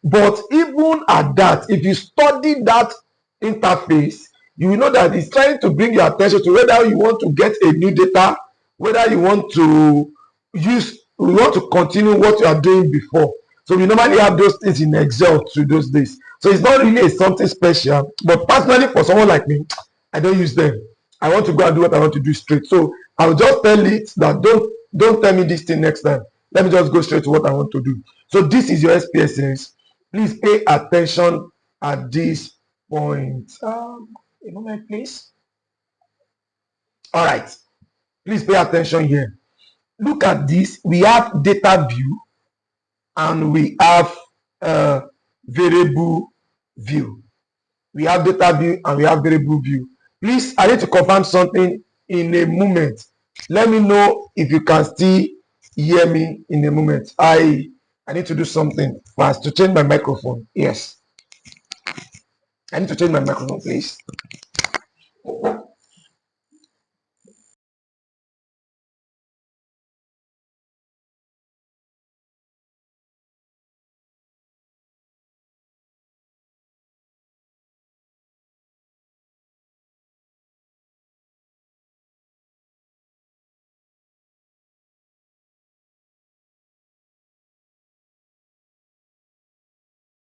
But even at that, if you study that interface, you will know that it's trying to bring your attention to whether you want to get a new data, whether you want to continue what you are doing before. So we normally have those things in Excel to those days. So it's not really something special. But personally, for someone like me, I don't use them. I want to go and do what I want to do straight. So I'll just tell it that don't tell me this thing next time. Let me just go straight to what I want to do. So this is your SPSS. Please pay attention at this point. A moment, please. All right. Please pay attention here. Look at this. We have data view and we have variable view. We have data view and we have variable view. Please, I need to confirm something in a moment. Let me know if you can still hear me in a moment. I need to do something fast to change my microphone. Yes. I need to change my microphone, please.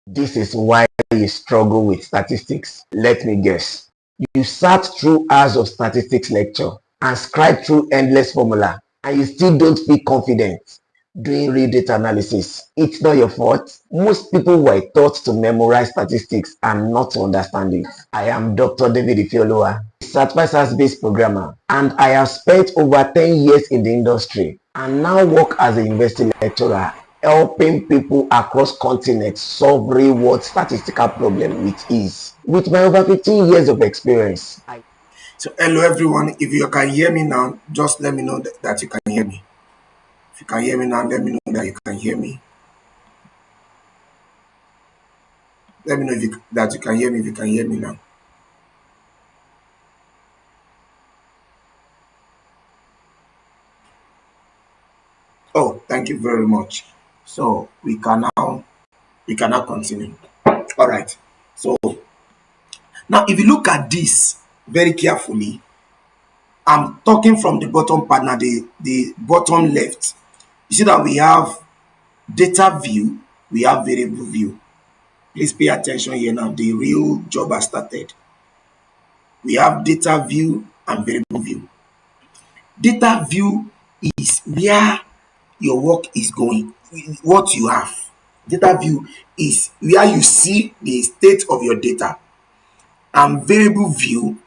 This is why you struggle with statistics. Let me guess. You sat through hours of statistics lecture and scribed through endless formula, and you still don't feel confident doing real data analysis. It's not your fault. Most people were taught to memorize statistics and not to understand it. I am Dr. David Ifeoluwa, a certified SaaS-based programmer, and I have spent over 10 years in the industry and now work as a university lecturer, helping people across continents solve real-world statistical problems with ease. With my over 15 years of experience. So hello everyone, if you can hear me now, just let me know that you can hear me. If you can hear me now, let me know that you can hear me. Let me know that you can hear me if you can hear me now. Oh, thank you very much. So we can now continue. All right. So now if you look at this very carefully, I'm talking from the bottom part now, the bottom left. You see that we have data view, we have variable view. Please pay attention here now. The real job has started. We have data view and variable view. Data view is where your work is going, what you have. Data view is where you see the state of your data, and variable view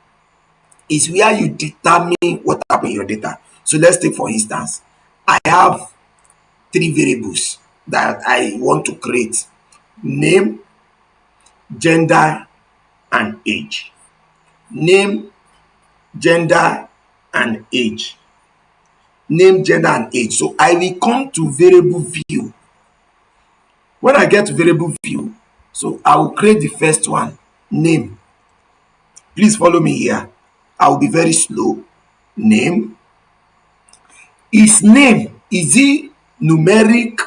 is where you determine what happened in your data. So let's take for instance, I have three variables that I want to create: name, gender, and age. Name, gender, and age. Name, gender, and age. So I will come to variable view. When I get to variable view, so I will create the first one, name. Please follow me here. I will be very slow. Name. His name, is he numeric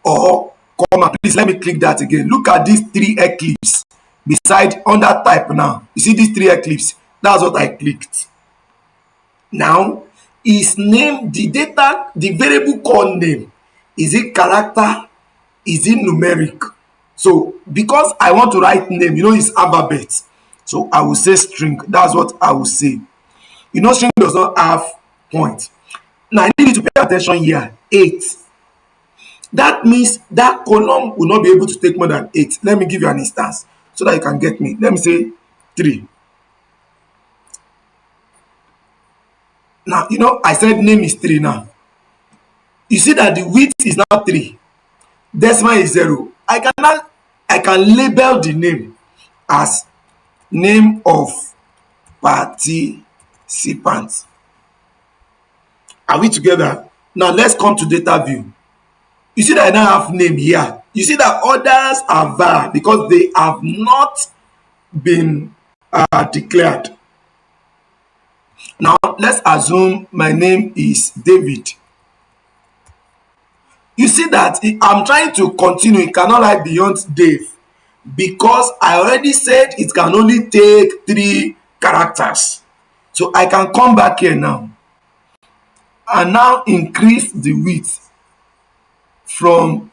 or comma? Please let me click that again. Look at these three eclipse beside under type now. You see these three eclipse? That's what I clicked. Now, his name, the data, the variable called name, is it character? Is it numeric? So because I want to write name, it's alphabet. So I will say string. That's what I will say. String does not have point. Now I need you to pay attention here. 8. That means that column will not be able to take more than 8. Let me give you an instance so that you can get me. Let me say 3. Now, I said name is 3 now. You see that the width is now 3. Decimal is 0. I can label the name as name of participants. Are we together? Now let's come to data view. You see that I now have name here. You see that others are var because they have not been declared. Now let's assume my name is David. You see that I'm trying to continue. It cannot write beyond Dave because I already said it can only take 3 characters. So I can come back here now and now increase the width from,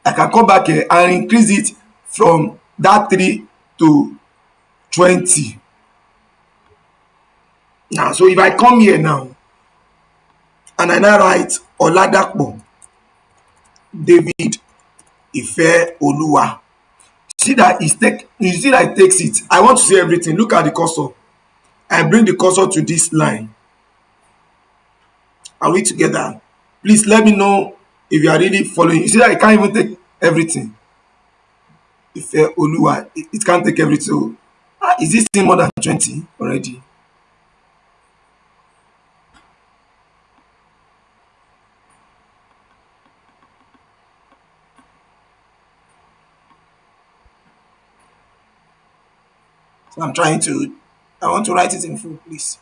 I can come back here and increase it from that 3 to 20. Now, so if I come here now and I now write Oladapo David Ife Oluwa, you see that it takes it. I want to see everything. Look at the cursor. I bring the cursor to this line. Are we together? Please let me know if you are really following. You see that I can't even take everything. If Oluwa, it can't take everything. So, is this thing more than 20 already? So I want to write it in full, please.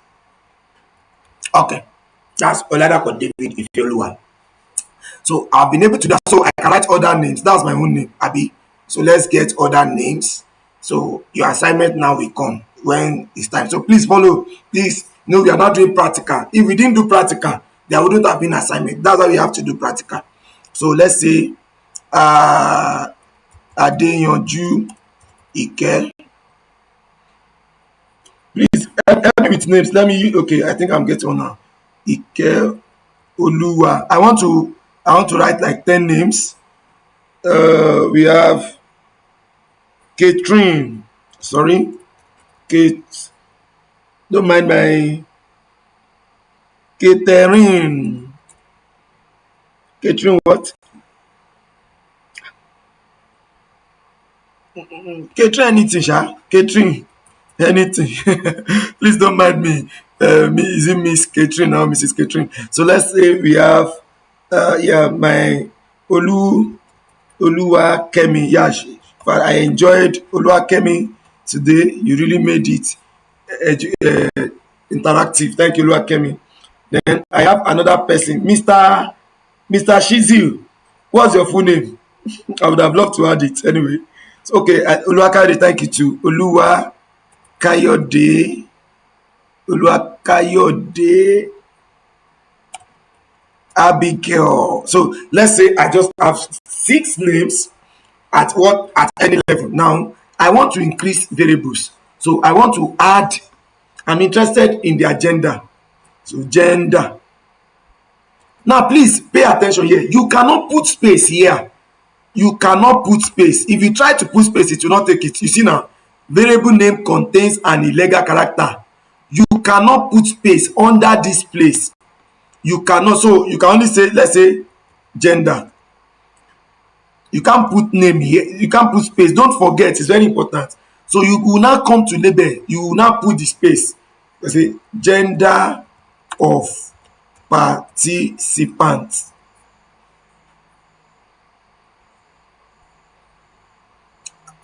Okay. That's Oladapo David Ifeoluwa. So I've been able to do that. So I can write other names. That's my own name, Abi. So let's get other names. So your assignment now will come when it's time. So please follow. Please, we are not doing practical. If we didn't do practical, there wouldn't have been assignment. That's why we have to do practical. So let's say Adeyanju Ike. Please help me with names. Okay, I think I'm getting on now. Ike Oluwa. I want to write like 10 names. We have Catherine. Sorry. Kate. Don't mind my Catherine. Catherine what? Catherine anything, Sha? Catherine anything. Please don't mind me. Is it Miss Catherine or Mrs. Catherine? So let's say we have my Oluwa Kemi. Yeah, but I enjoyed Oluwa Kemi today. You really made it interactive. Thank you, Oluwa Kemi. Then I have another person, Mr. Shizil. What's your full name? I would have loved to add it anyway. So, okay, Oluwa Kayode, thank you too. Oluwa Kayode. Abigail. So let's say I just have 6 names at any level. Now I want to increase variables. So I want to add, I'm interested in the agenda. So gender. Now please pay attention here. You cannot put space here. You cannot put space. If you try to put space, it will not take it. You see now, variable name contains an illegal character. You cannot put space under this place. You cannot. So you can only say, let's say, gender. You can't put name here. You can't put space. Don't forget, it's very important. So you will now come to label. You will now put the space. Let's say gender of participants.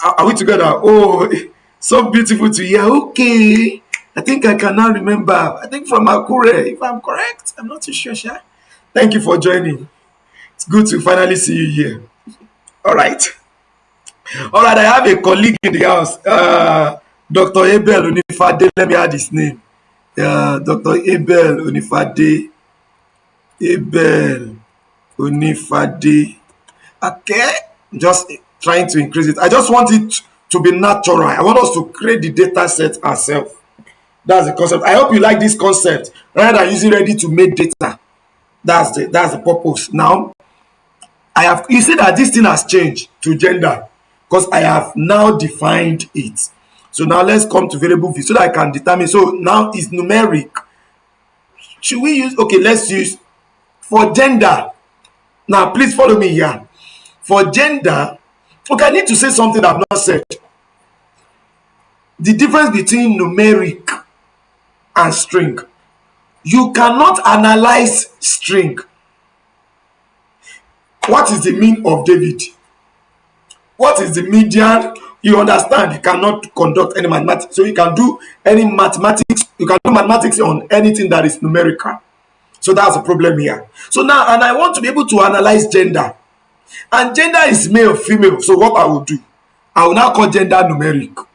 Are we together? Oh, so beautiful to hear. Okay, I think I can now remember. I think from Akure, if I'm correct. I'm not too sure, Sha. Thank you for joining. It's good to finally see you here. All right. All right, I have a colleague in the house, Dr. Abel Onifade. Let me add his name. Dr. Abel Onifade. Abel Onifade. Okay, just trying to increase it. I just want it to be natural. I want us to create the data set ourselves. That's the concept. I hope you like this concept rather than using ready to make data. That's the purpose. Now, you see that this thing has changed to gender because I have now defined it. So now let's come to variable view so that I can determine. So now it's numeric. Should we use, okay, let's use for gender. Now, please follow me here. For gender, okay, I need to say something I've not said. The difference between numeric and string. You cannot analyze string. What is the mean of David? What is the median? You understand, you cannot conduct any mathematics. So you can do any mathematics. You can do mathematics on anything that is numerical. So that's the problem here. So now, and I want to be able to analyze gender. And gender is male, female. So what I will do, I will now call gender numeric.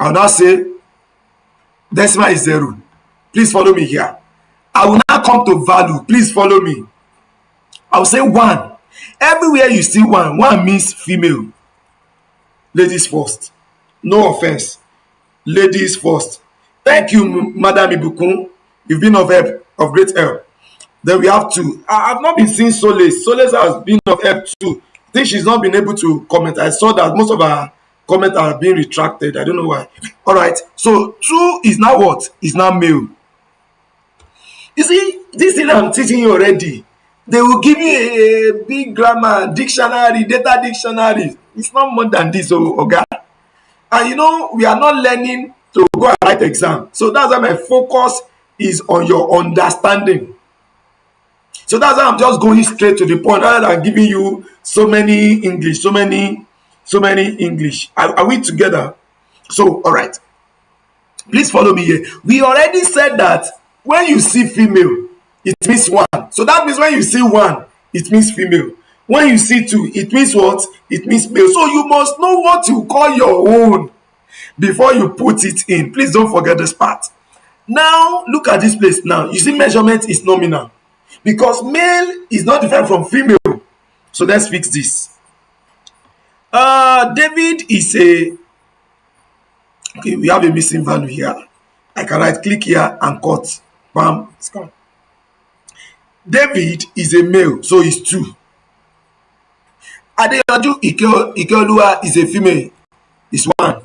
I will now say decimal is 0. Please follow me here. I will now come to value. Please follow me. I will say 1. Everywhere you see 1 means female. Ladies first. No offense. Ladies first. Thank you, Madam Ibukun. You've been of help, of great help. Then we have 2. I have not been seeing Solace. Solace has been of help too. I think she's not been able to comment. I saw that most of her comments are being retracted. I don't know why. All right. So 2 is now what? Is now male. You see, this thing I'm teaching you already. They will give you a big grammar, dictionary, data dictionary. It's not more than this, okay? And you know, we are not learning to go and write exam. So that's why my focus is on your understanding. So that's why I'm just going straight to the point rather than giving you so many English, so many English. Are we together? So, all right. Please follow me here. We already said that when you see female, it means 1. So that means when you see 1, it means female. When you see 2, it means what? It means male. So you must know what you call your own before you put it in. Please don't forget this part. Now, look at this place now. You see measurement is nominal because male is not different from female. So let's fix this. David is a, okay, we have a missing value here. I can right click here and cut. Bam, it's gone. David is a male, so it's 2. Adeyanju Ikeoluwa is a female, it's 1.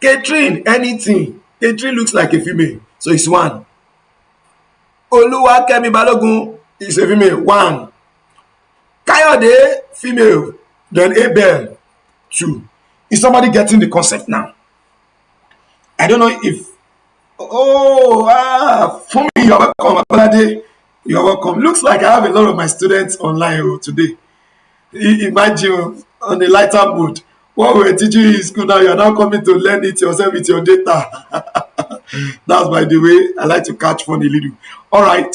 Catherine, anything. Catherine looks like a female, so it's 1. Oluwakemi Balogun is a female, 1. Kayode, female, then Abel, 2. Is somebody getting the concept now? I don't know if, for me, you're welcome, Abolade. You're welcome. Looks like I have a lot of my students online today. Imagine on a lighter mood. What we're teaching you in school now, you're now coming to learn it yourself with your data. That's by the way, I like to catch fun a little. All right.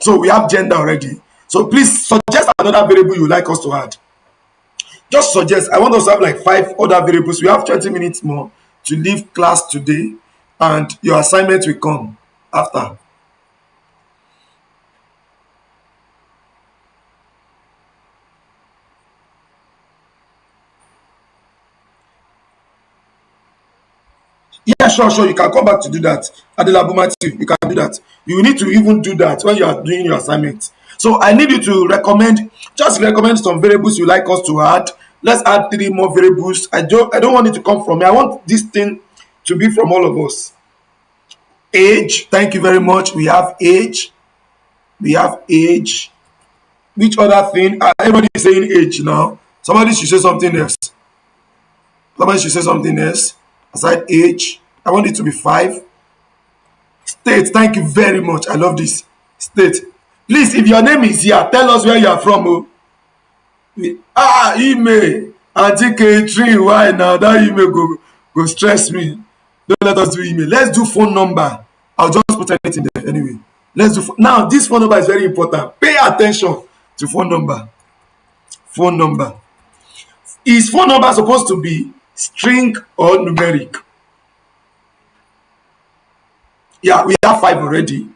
So we have gender already. So please suggest another variable you would like us to add. Just suggest. I want us to have like 5 other variables. We have 20 minutes more to leave class today, and your assignment will come after. Yeah, sure. You can come back to do that. Adelabu Matthew, you can do that. You need to even do that when you are doing your assignment. So I need you to recommend some variables you like us to add. Let's add 3 more variables. I don't want it to come from me. I want this thing to be from all of us. Age, thank you very much. We have age. We have age. Which other thing? Everybody is saying age now. Somebody should say something else. Aside age, I want it to be 5. State, thank you very much. I love this. State. Please, if your name is here, tell us where you are from. Email. Auntie Catherine, why now? That email go stress me. Don't let us do email. Let's do phone number. I'll just put anything there anyway. Let's do now. This phone number is very important. Pay attention to phone number. Phone number. Is phone number supposed to be string or numeric? Yeah, we have 5 already.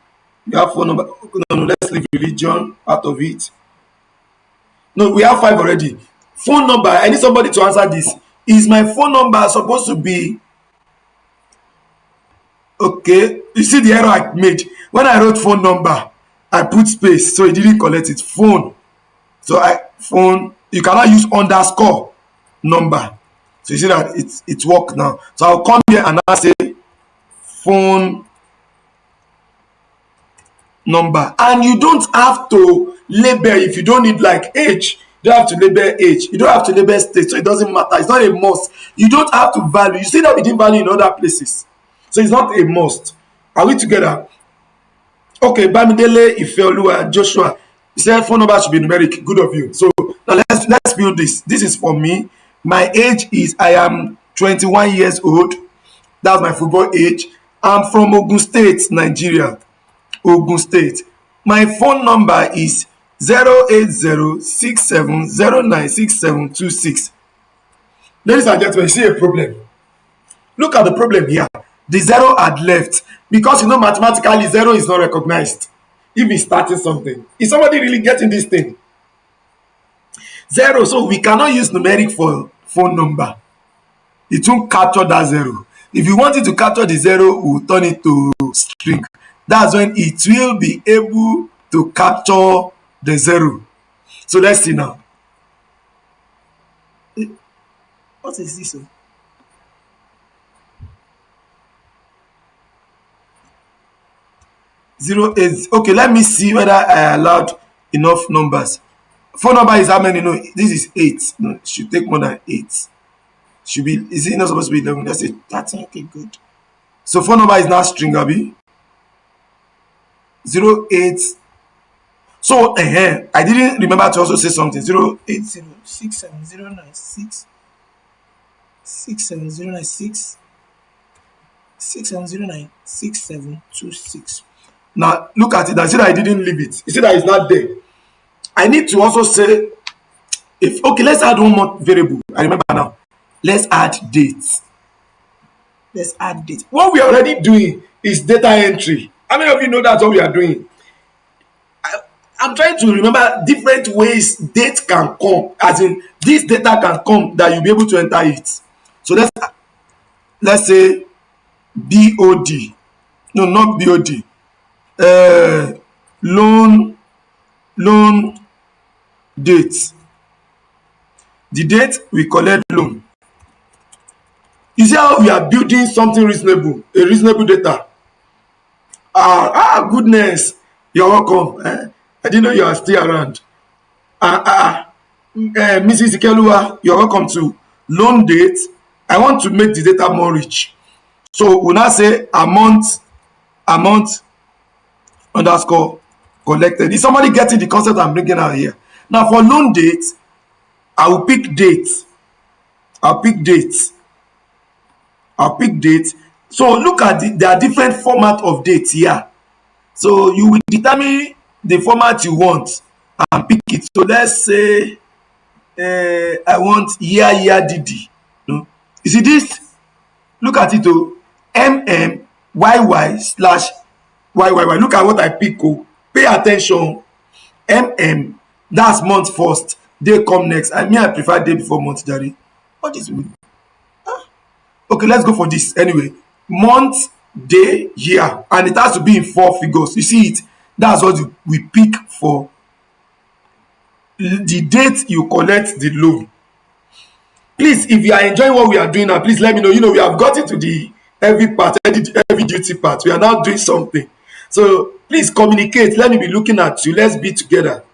We have phone number. No, let's leave religion out of it. No, we have 5 already. Phone number. I need somebody to answer this. Is my phone number supposed to be okay? You see the error I made when I wrote phone number. I put space, so it didn't collect it. Phone. So phone. You cannot use underscore number. So you see that it's work now. So I'll come here and I'll say phone number, and you don't have to label if you don't need like age. You don't have to label age. You don't have to label state, so it doesn't matter. It's not a must. You don't have to value. You see that we didn't value in other places, so it's not a must. Are we together? Okay, Bamidele, Ifeoluwa, Joshua. You said phone number should be numeric. Good of you. So now let's build this. This is for me. My age is I am 21 years old. That's my football age. I'm from Ogun State, Nigeria. Ogun State. My phone number is 08067096726. Ladies and gentlemen, you see a problem. Look at the problem here. The 0 had left because mathematically 0 is not recognized if he's starting something. Is somebody really getting this thing? 0, so we cannot use numeric for phone number. It won't capture that 0. If you want it to capture the 0, we'll turn it to string. That's when it will be able to capture the 0. So let's see now. What is this? 08. Okay, let me see whether I allowed enough numbers. Phone number is how many? No, this is 8. No, it should take more than 8. Should be, is it not supposed to be 11? Let's say 13. Okay, good. So phone number is now string, Abi. 08. So I didn't remember to also say something. 0806709667096 670966726. Now look at it. I see that I didn't leave it. You see that it's not there. I need to also say let's add one more variable. I remember now. Let's add date. What we are already doing is data entry. How many of you know that's what we are doing? I'm trying to remember different ways date can come, as in this data can come that you'll be able to enter it. So let's say BOD. No, not BOD. Loan date. The date we collect loan. You see how we are building something reasonable, a reasonable data. Goodness, you're welcome. I didn't know you are still around. Mrs. Ikelua, you're welcome to loan date. I want to make the data more rich. So we'll now say amount underscore collected. Is somebody getting the concept I'm bringing out here? Now for loan date, I will pick date. I'll pick date. So look at there are different format of dates here. So you will determine the format you want and pick it. So let's say I want year DD. No? You see this? Look at it. MMYY/YYY. Look at what I pick. Pay attention. That's month first. Day come next. I prefer day before month, Daddy. What is it? Okay, let's go for this anyway. month, day, year, and it has to be in 4 figures. You see it? That's what we pick for the date you collect the loan. Please, if you are enjoying what we are doing now, please let me know. We have gotten to the heavy part, heavy duty part. We are now doing something. So please communicate. Let me be looking at you. Let's be together.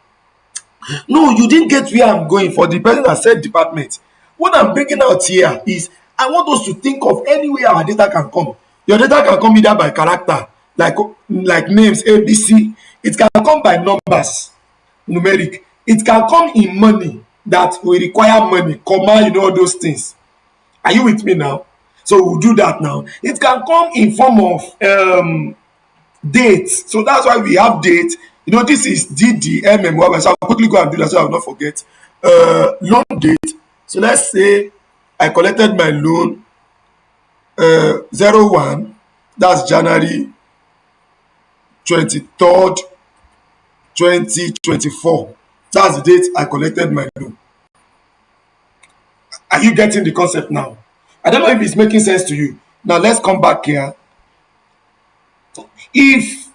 No, you didn't get where I'm going. For the person that said department, what I'm bringing out here is I want us to think of any way our data can come. Your data can come either by character, like names, ABC. It can come by numbers, numeric. It can come in money that will require money, comma, all those things. Are you with me now? So we'll do that now. It can come in form of date. So that's why we have date. This is DDMM. So I'll quickly go and do that so I will not forget. Loan date. So let's say I collected my loan 01. That's January 23rd, 2024. That's the date I collected my loan. Are you getting the concept now? I don't know if it's making sense to you. Now let's come back here. If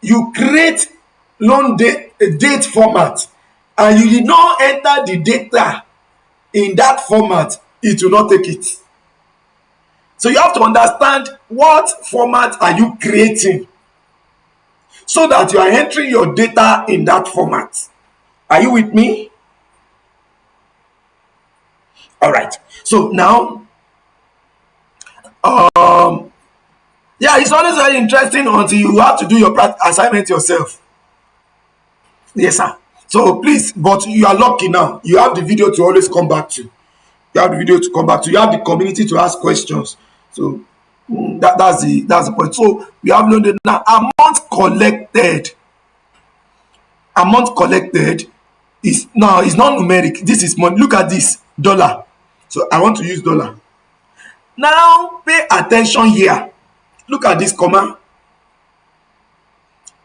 you create loan date format and you did not enter the data in that format, it will not take it. So you have to understand what format are you creating so that you are entering your data in that format. Are you with me? All right. So now, yeah, it's always very interesting until you have to do your assignment yourself. Yes, sir. So please, but you are lucky now. You have the video to always come back to. You have the video to come back to. You have the community to ask questions. So that's the point. So we have loaded now. Amount collected is now it's not numeric. This is money. Look at this dollar. So I want to use dollar. Now pay attention here. Look at this comma.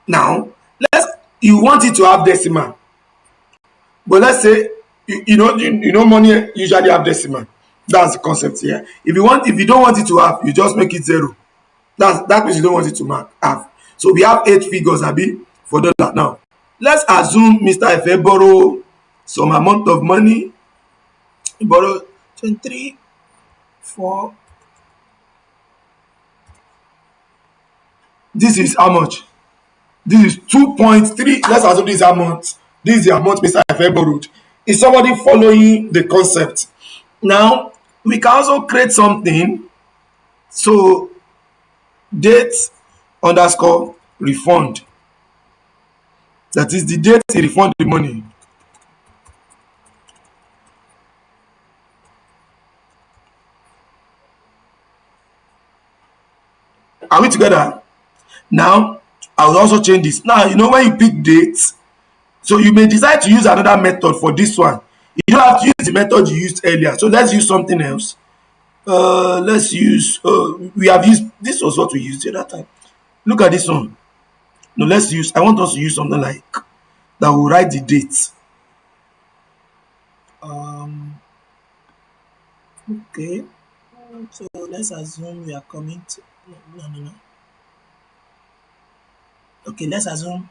Now you want it to have decimal, but let's say money usually have decimal. That's the concept here. If you don't want it to have, you just make it 0. That means you don't want it to have. So we have 8 figures abi for dollar. Now let's assume Mr. Efe borrow some amount of money. He borrow 23, 4. This is how much? This is 2.3. Let's assume this amount. This is the amount Mr. Efe borrowed. Is somebody following the concept? Now we can also create something. So date underscore refund. That is the date he refund the money. Are we together? Now I will also change this. Now when you pick dates, so you may decide to use another method for this one. You don't have to use the method you used earlier. So let's use something else. Let's use we have used this. Was what we used the other time. Look at this one. No, I want us to use something like that will write the date. Okay. So let's assume we are coming to no. Okay, let's assume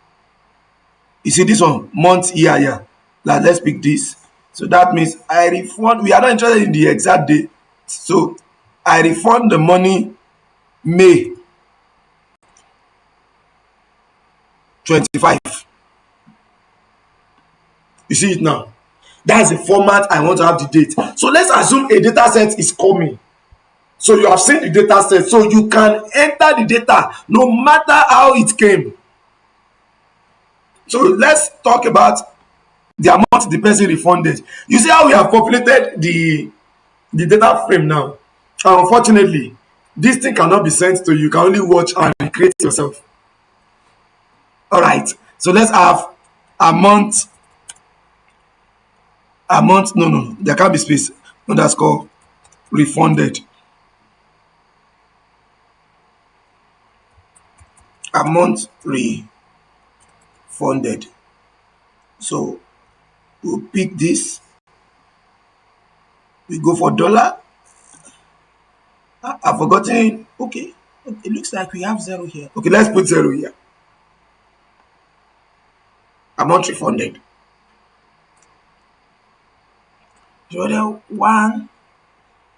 you see this one, month, year. Like, let's pick this. So that means I refund. We are not interested in the exact date. So I refund the money May 25. You see it now? That's the format I want to have the date. So let's assume a data set is coming. So you have seen the data set. So you can enter the data no matter how it came. So let's talk about the amount the person refunded. You see how we have populated the data frame now. And unfortunately, this thing cannot be sent to you. You can only watch and create yourself. All right. So let's have amount. No. There can't be space. Underscore refunded. Amount refunded. So we'll pick this. We go for dollar. I've forgotten. Okay. It looks like we have 0 here. Okay, let's put 0 here. Amount refunded. So 1,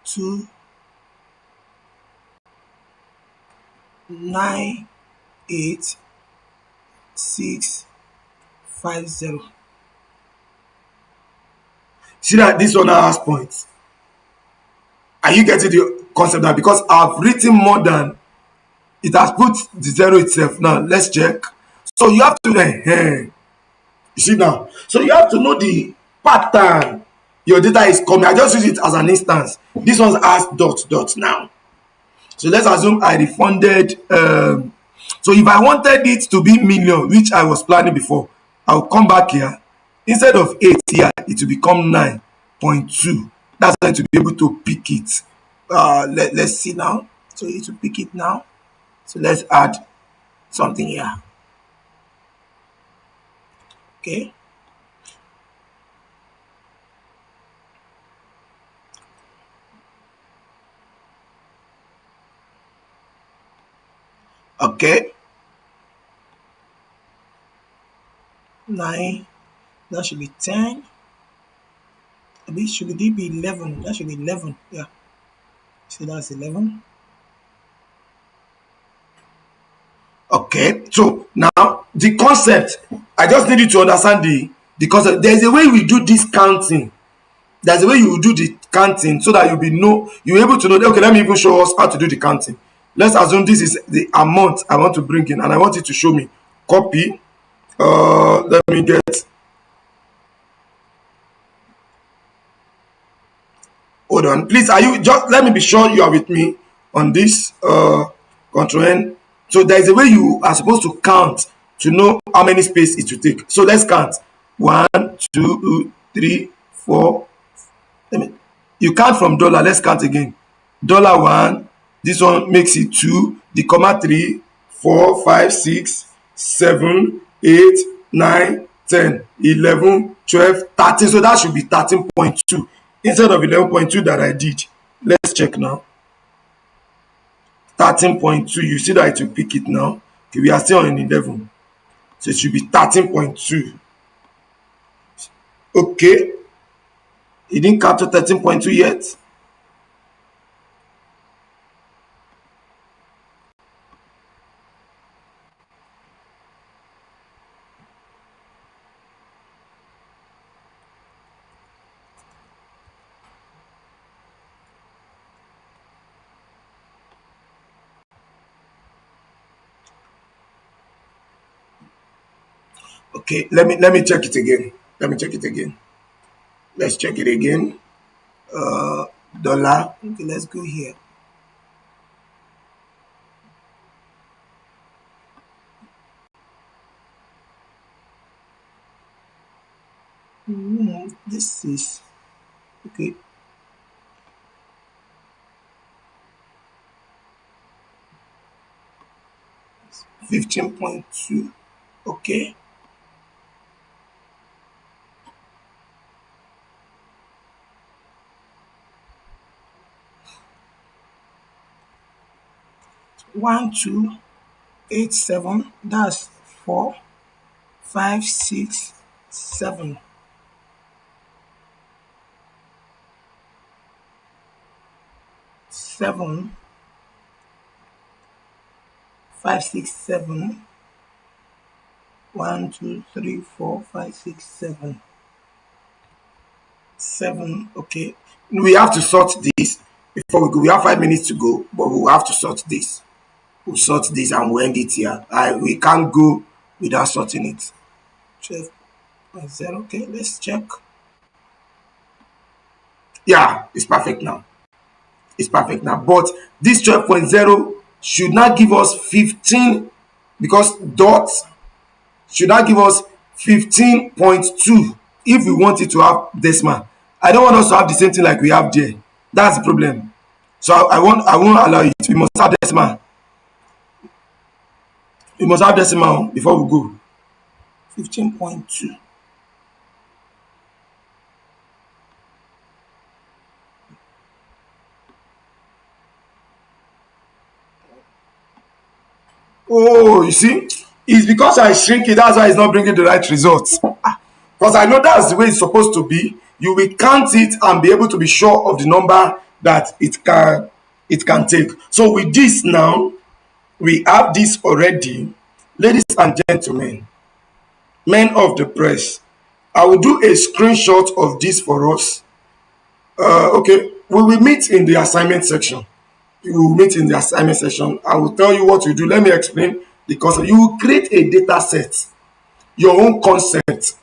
2, 9, 8, 6, 5, 0. See that this one now has points. Are you getting the concept now? Because I've written more than it has put the 0 itself. Now let's check. So you have to you see now. So you have to know the pattern your data is coming. I just use it as an instance. This one has dot now. So let's assume I refunded. So if I wanted it to be million, which I was planning before, I'll come back here. Instead of 8 here, it will become 9.2. That's going to be able to pick it. Let's see now. So it will pick it now. So let's add something here. Okay. Okay. 9. That should be 10. Should it be 11? That should be 11. Yeah. So that's 11. Okay. So now the concept, I just need you to understand the concept. There's a way we do this counting. There's a way you will do the counting so that you're able to know. Okay, let me even show us how to do the counting. Let's assume this is the amount I want to bring in, and I want it to show me. Copy. Let me get. Hold on, please. Are you just? Let me be sure you are with me on this. Control N. So there is a way you are supposed to count to know how many space it will take. So let's count. 1, 2, 3, 4. You count from dollar. Let's count again. $1. This one makes it 2. The comma 3, 4, 5, 6, 7, 8, 9, 10, 11, 12, 13. So that should be 13.2 instead of 11.2 that I did. Let's check now. 13.2. You see that it will pick it now. Okay, we are still on 11. So it should be 13.2. Okay. It didn't capture 13.2 yet. Okay, let me check it again. Let me check it again. Let's check it again. Dollar. Okay, let's go here. This is okay. 15.2. Okay. One, 2, 8, 7. That's 4, 5, 6, 7. 7, 5, 6, 7. 1, 2, 3, 4, 5, 6, 7. 7. Okay. We have to sort this before we go. We have 5 minutes to go, but we'll have to sort this. We'll sort this and we'll end it here. We can't go without sorting it. 12.0. Okay, let's check. Yeah, it's perfect now. It's perfect now. But this 12.0 should not give us 15 because dots should not give us 15.2 if we want it to have decimal. I don't want us to have the same thing like we have there. That's the problem. So I won't allow it. We must have decimal. We must have decimal before we go. 15.2. So you see, it's because I shrink it, that's why it's not bringing the right results. Because I know that's the way it's supposed to be. You will count it and be able to be sure of the number that it can take. So with this now, we have this already. Ladies and gentlemen, men of the press, I will do a screenshot of this for us. Okay, we will meet in the assignment section. You will meet in the assignment section. I will tell you what you do. Let me explain the concept. You will create a data set, your own concept.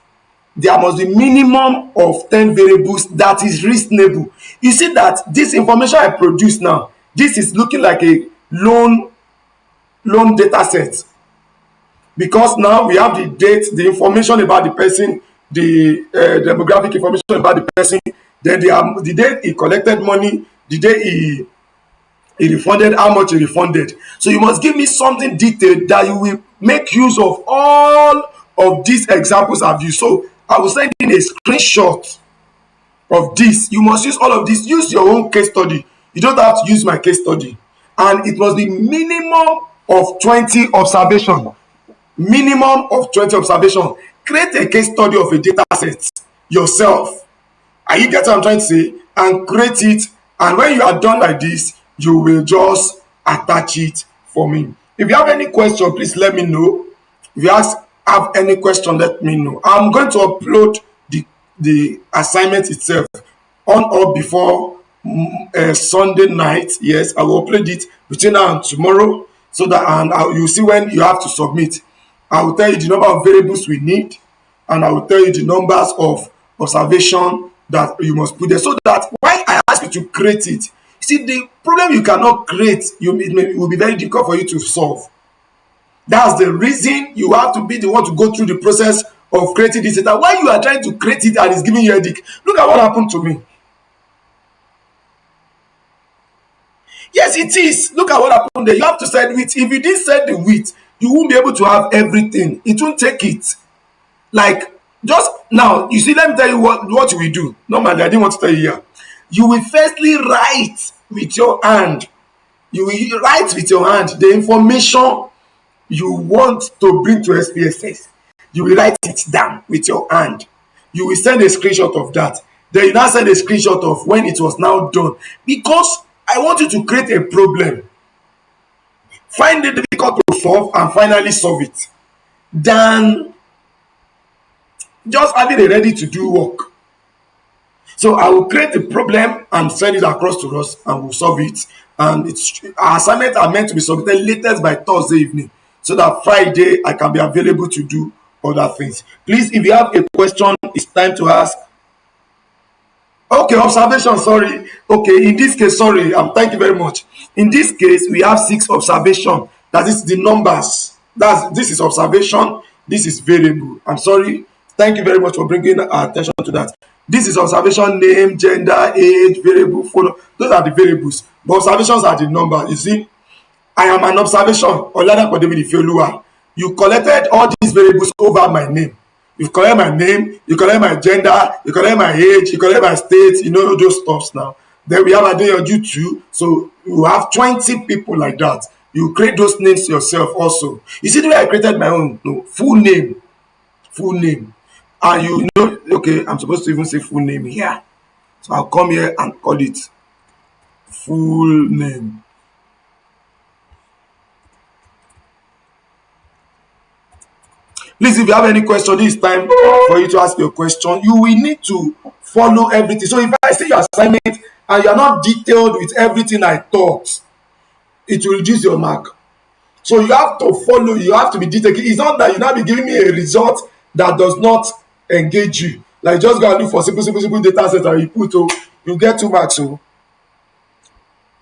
There must be minimum of 10 variables that is reasonable. You see that this information I produce now, this is looking like a loan data set, because now we have the date, the information about the person, the demographic information about the person, then the day he collected money, the day he refunded, how much he refunded. So you must give me something detailed that you will make use of all of these examples I've used. So I will send in a screenshot of this. You must use all of this. Use your own case study. You don't have to use my case study. And it must be minimum of 20 observation. Minimum of 20 observation. Create a case study of a data set yourself. Are you getting what I'm trying to say? And create it. And when you are done like this, you will just attach it for me. If you have any question, please let me know. If you have any question, let me know. I'm going to upload the assignment itself on or before Sunday night. Yes, I will upload it between now and tomorrow, so that you'll see when you have to submit. I will tell you the number of variables we need, and I will tell you the numbers of observation that you must put there, so that when I ask you to create it, see, the problem you cannot create, it will be very difficult for you to solve. That's the reason you have to be the one to go through the process of creating this data. Why you are trying to create it and it's giving you a headache? Look at what happened to me. Yes, it is. Look at what happened there. You have to set width. If you didn't set the width, you won't be able to have everything. It won't take it. Like, just now, you see, let me tell you what you will do. Normally, I didn't want to tell you here. You will firstly write with your hand. You will write with your hand the information you want to bring to SPSS. You will write it down with your hand. You will send a screenshot of that. Then you now send a screenshot of when it was now done. Because I want you to create a problem. Find it difficult to solve and finally solve it. Than just having a ready to do work. So I will create the problem and send it across to us, and we'll solve it. And our assignments are meant to be submitted latest by Thursday evening, so that Friday I can be available to do other things. Please, if you have a question, it's time to ask. Okay, observation, sorry. Okay, in this case, sorry, thank you very much. In this case, we have 6 observation. That is the numbers. This is observation, this is variable. I'm sorry. Thank you very much for bringing our attention to that. This is observation, name, gender, age, variable, phone. Those are the variables. But observations are the numbers. You see, I am an observation. Oladapo David Ifeoluwa. You collected all these variables over my name. You collect my name, you collect my gender, you collect my age, you collect my state, you know those stuffs now. Then we have Adeyanju too. So you have 20 people like that. You create those names yourself also. You see the way I created my own? No, full name. Full name. And you know, okay, I'm supposed to even say full name here. So I'll come here and call it full name. Please, if you have any question, this is time for you to ask your question. You will need to follow everything. So if I say your assignment and you are not detailed with everything I taught, it will reduce your mark. So you have to follow, you have to be detailed. It's not that you now be giving me a result that does not engage you. Like, just go and look for simple data set and you put, you get 2 marks. So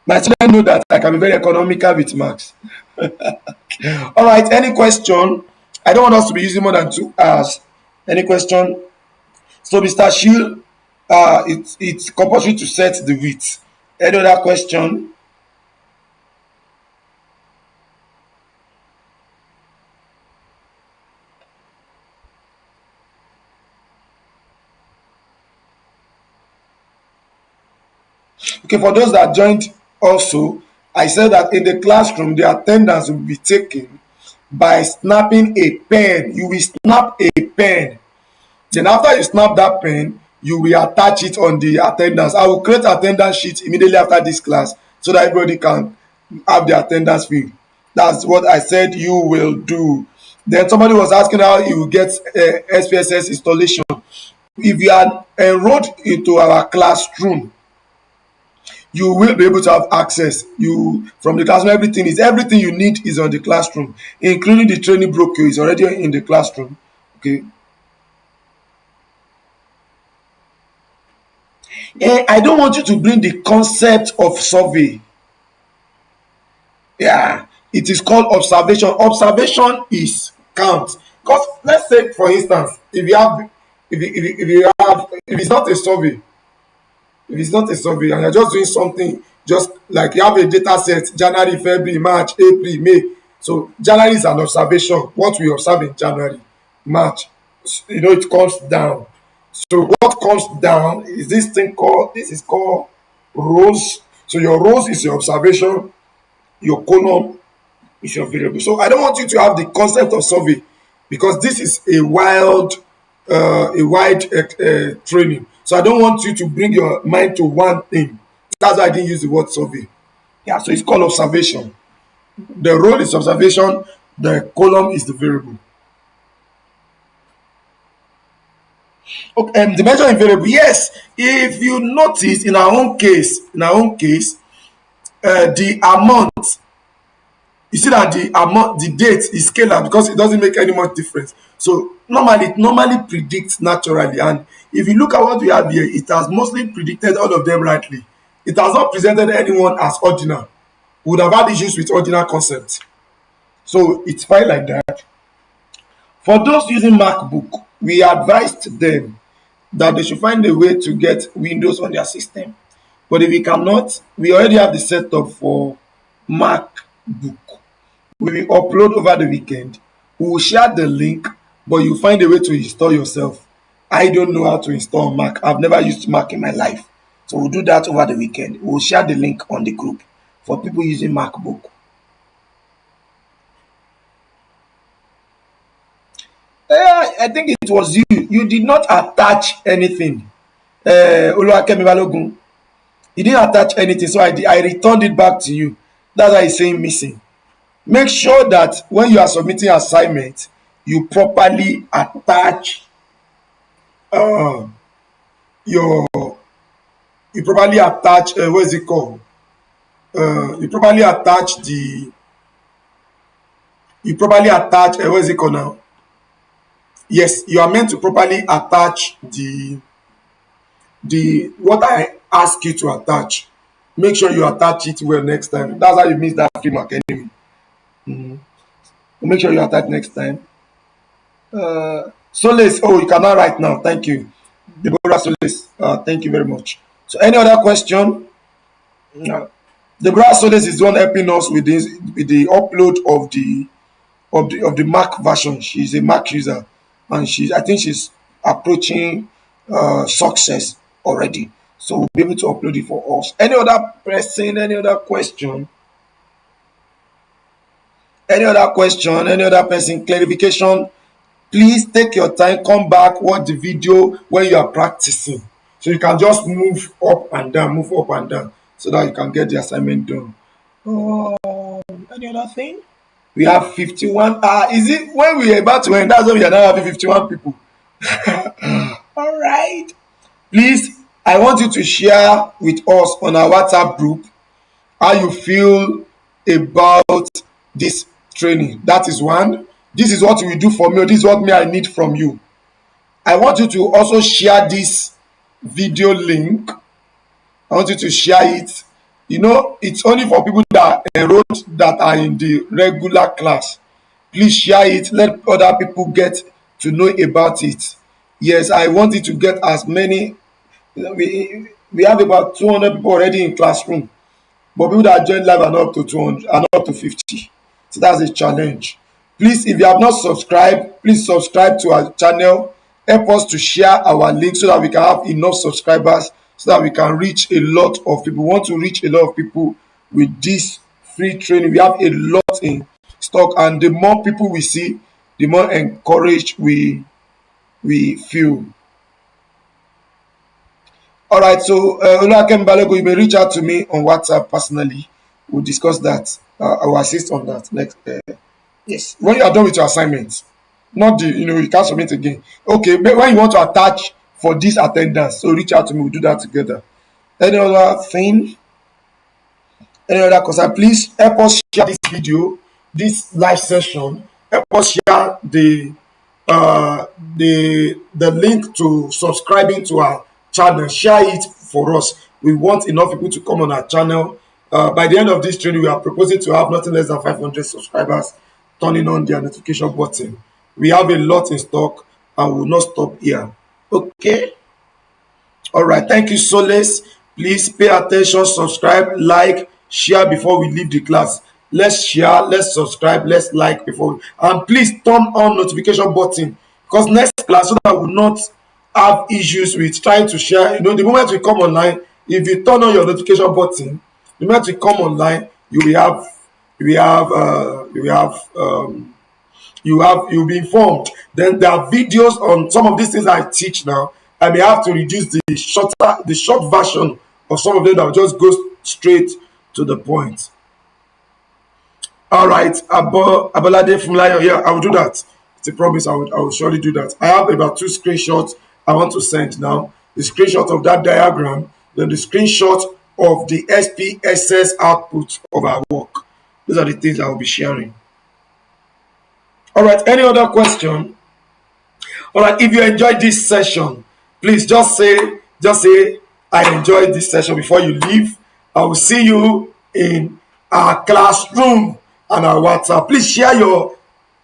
my children know that I can be very economical with marks. All right, any question? I don't want us to be using more than 2 hours. Any question? So Mr. Shield, it's compulsory to set the width. Any other question? Okay, for those that joined also, I said that in the classroom, the attendance will be taken by snapping a pen. You will snap a pen. Then after you snap that pen, you will attach it on the attendance. I will create attendance sheet immediately after this class so that everybody can have the attendance field. That's what I said you will do. Then somebody was asking how you will get SPSS installation. If you are enrolled into our classroom, you will be able to have access. You from the classroom, everything you need is on the classroom, including the training brochure is already in the classroom. Okay. I don't want you to bring the concept of survey. Yeah, it is called observation. Observation is count. Because let's say, for instance, if it's not a survey, if it's not a survey and you're just doing something, just like you have a data set, January, February, March, April, May. So January is an observation. What we observe in January, March, it comes down. So what comes down is this is called rows. So your rows is your observation, your column is your variable. So I don't want you to have the concept of survey because this is a wide training. So I don't want you to bring your mind to one thing. That's why I didn't use the word survey. Yeah, so it's called observation. The row is observation, the column is the variable. Okay, the measure in variable, yes. If you notice in our own case, the amount, you see that the date is scalar because it doesn't make any much difference. So it normally predicts naturally. And if you look at what we have here, it has mostly predicted all of them rightly. It has not presented anyone as ordinal. We would have had issues with ordinal concepts. So it's fine like that. For those using MacBook, we advised them that they should find a way to get Windows on their system. But if we cannot, we already have the setup for MacBook. We will upload over the weekend. We will share the link, but you find a way to install yourself. I don't know how to install Mac. I've never used Mac in my life. So we'll do that over the weekend. We'll share the link on the group for people using MacBook. I think it was you. You did not attach anything. Oluwakemi Balogun. You didn't attach anything, so I returned it back to you. That's why it's saying missing. Make sure that when you are submitting assignment, you properly attach your what is it called? You properly attach what is it called now? Yes, you are meant to properly attach the what I ask you to attach. Make sure you attach it well next time. That's how you miss that free mark anyway. Make sure you attach next time. Solace, you cannot write now. Thank you. Deborah Solace, thank you very much. So any other question? Deborah Solace is the one helping us with the upload of the Mac version. She's a Mac user and I think she's approaching success already. So we'll be able to upload it for us. Any other person, any other question? Any other question, any other person, clarification? Please take your time, come back, watch the video when you are practicing. So you can just move up and down, so that you can get the assignment done. Any other thing? We have 51. Is it when we are about to end? That's when we are now having 51 people. All right. Please, I want you to share with us on our WhatsApp group how you feel about this training. That is one. This is what you will do for me. This is what I need from you. I want you to also share this video link. I want you to share it. It's only for people that are enrolled, that are in the regular class. Please share it. Let other people get to know about it. Yes, I want it to get as many. We have about 200 people already in classroom. But people that join live are not up to 200, are not up to 50. So that's a challenge. Please, if you have not subscribed, please subscribe to our channel. Help us to share our link so that we can have enough subscribers, so that we can reach a lot of people. We want to reach a lot of people with this free training. We have a lot in stock, and the more people we see, the more encouraged we feel. All right, so Oluwakem Balogo, you may reach out to me on WhatsApp personally. We'll discuss that. I will assist on that next. Yes, when you are done with your assignments, not the you can't submit again. Okay, but when you want to attach for this attendance, so reach out to me. We'll do that together. Any other thing? Any other concern? Please help us share this video, this live session. Help us share uh, the link to subscribing to our channel. Share it for us. We want enough people to come on our channel. By the end of this training, we are proposing to have nothing less than 500 subscribers turning on their notification button. We have a lot in stock and we will not stop here. Okay. All right. Thank you, Solace. Please pay attention, subscribe, like, share before we leave the class. Let's share, let's subscribe, let's like before and please turn on notification button, because next class, so that we will not have issues with trying to share. The moment we come online, if you turn on your notification button, the moment you come online, you'll be informed. Then there are videos on some of these things I teach now. I may have to reduce the short version of some of them that will just go straight to the point. All right, Abolade from Lion. Yeah, I will do that. It's a promise. I will surely do that. I have about 2 screenshots I want to send now. The screenshot of that diagram, then the screenshot of the SPSS output of our work. Those are the things I will be sharing. All right, any other question? All right, if you enjoyed this session, please just say I enjoyed this session before you leave. I will see you in our classroom and our WhatsApp. Please share your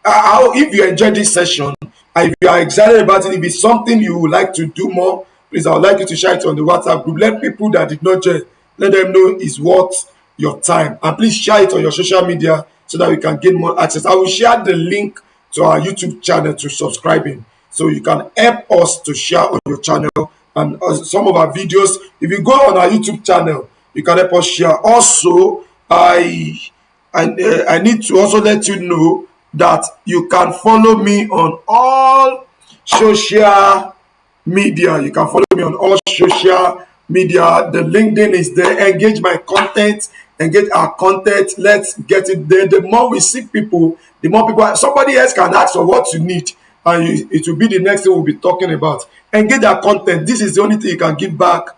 if you enjoyed this session and if you are excited about it, if it's something you would like to do more, please, I would like you to share it on the WhatsApp group. Let people that did not join, let them know it's worth your time. And please share it on your social media so that we can gain more access. I will share the link to our YouTube channel to subscribing, so you can help us to share on your channel and some of our videos. If you go on our YouTube channel, you can help us share. Also, I need to also let you know that you can follow me on all social media. You can follow me on all social media. The LinkedIn is there. Engage my content, engage our content. Let's get it there. The more we see people, the more people, somebody else can ask for what you need, and it will be the next thing we'll be talking about. Engage our content. This is the only thing you can give back.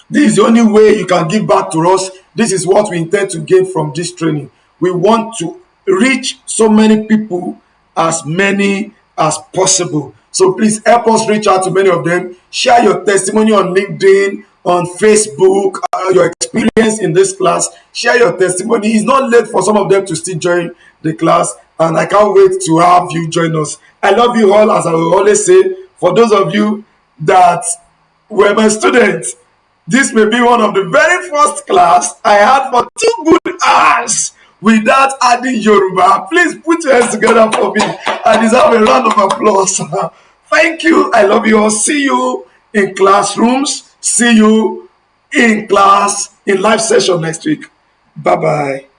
This is the only way you can give back to us. This is what we intend to gain from this training. We want to reach so many people, as many as possible. So please help us reach out to many of them. Share your testimony on LinkedIn, on Facebook, your experience in this class. Share your testimony. It's not late for some of them to still join the class, and I can't wait to have you join us. I love you all, as I will always say. For those of you that were my students, this may be one of the very first class I had for 2 good hours without adding Yoruba. Please put your hands together for me. I deserve a round of applause. Thank you. I love you all. See you in classrooms. See you in class, in live session next week. Bye-bye.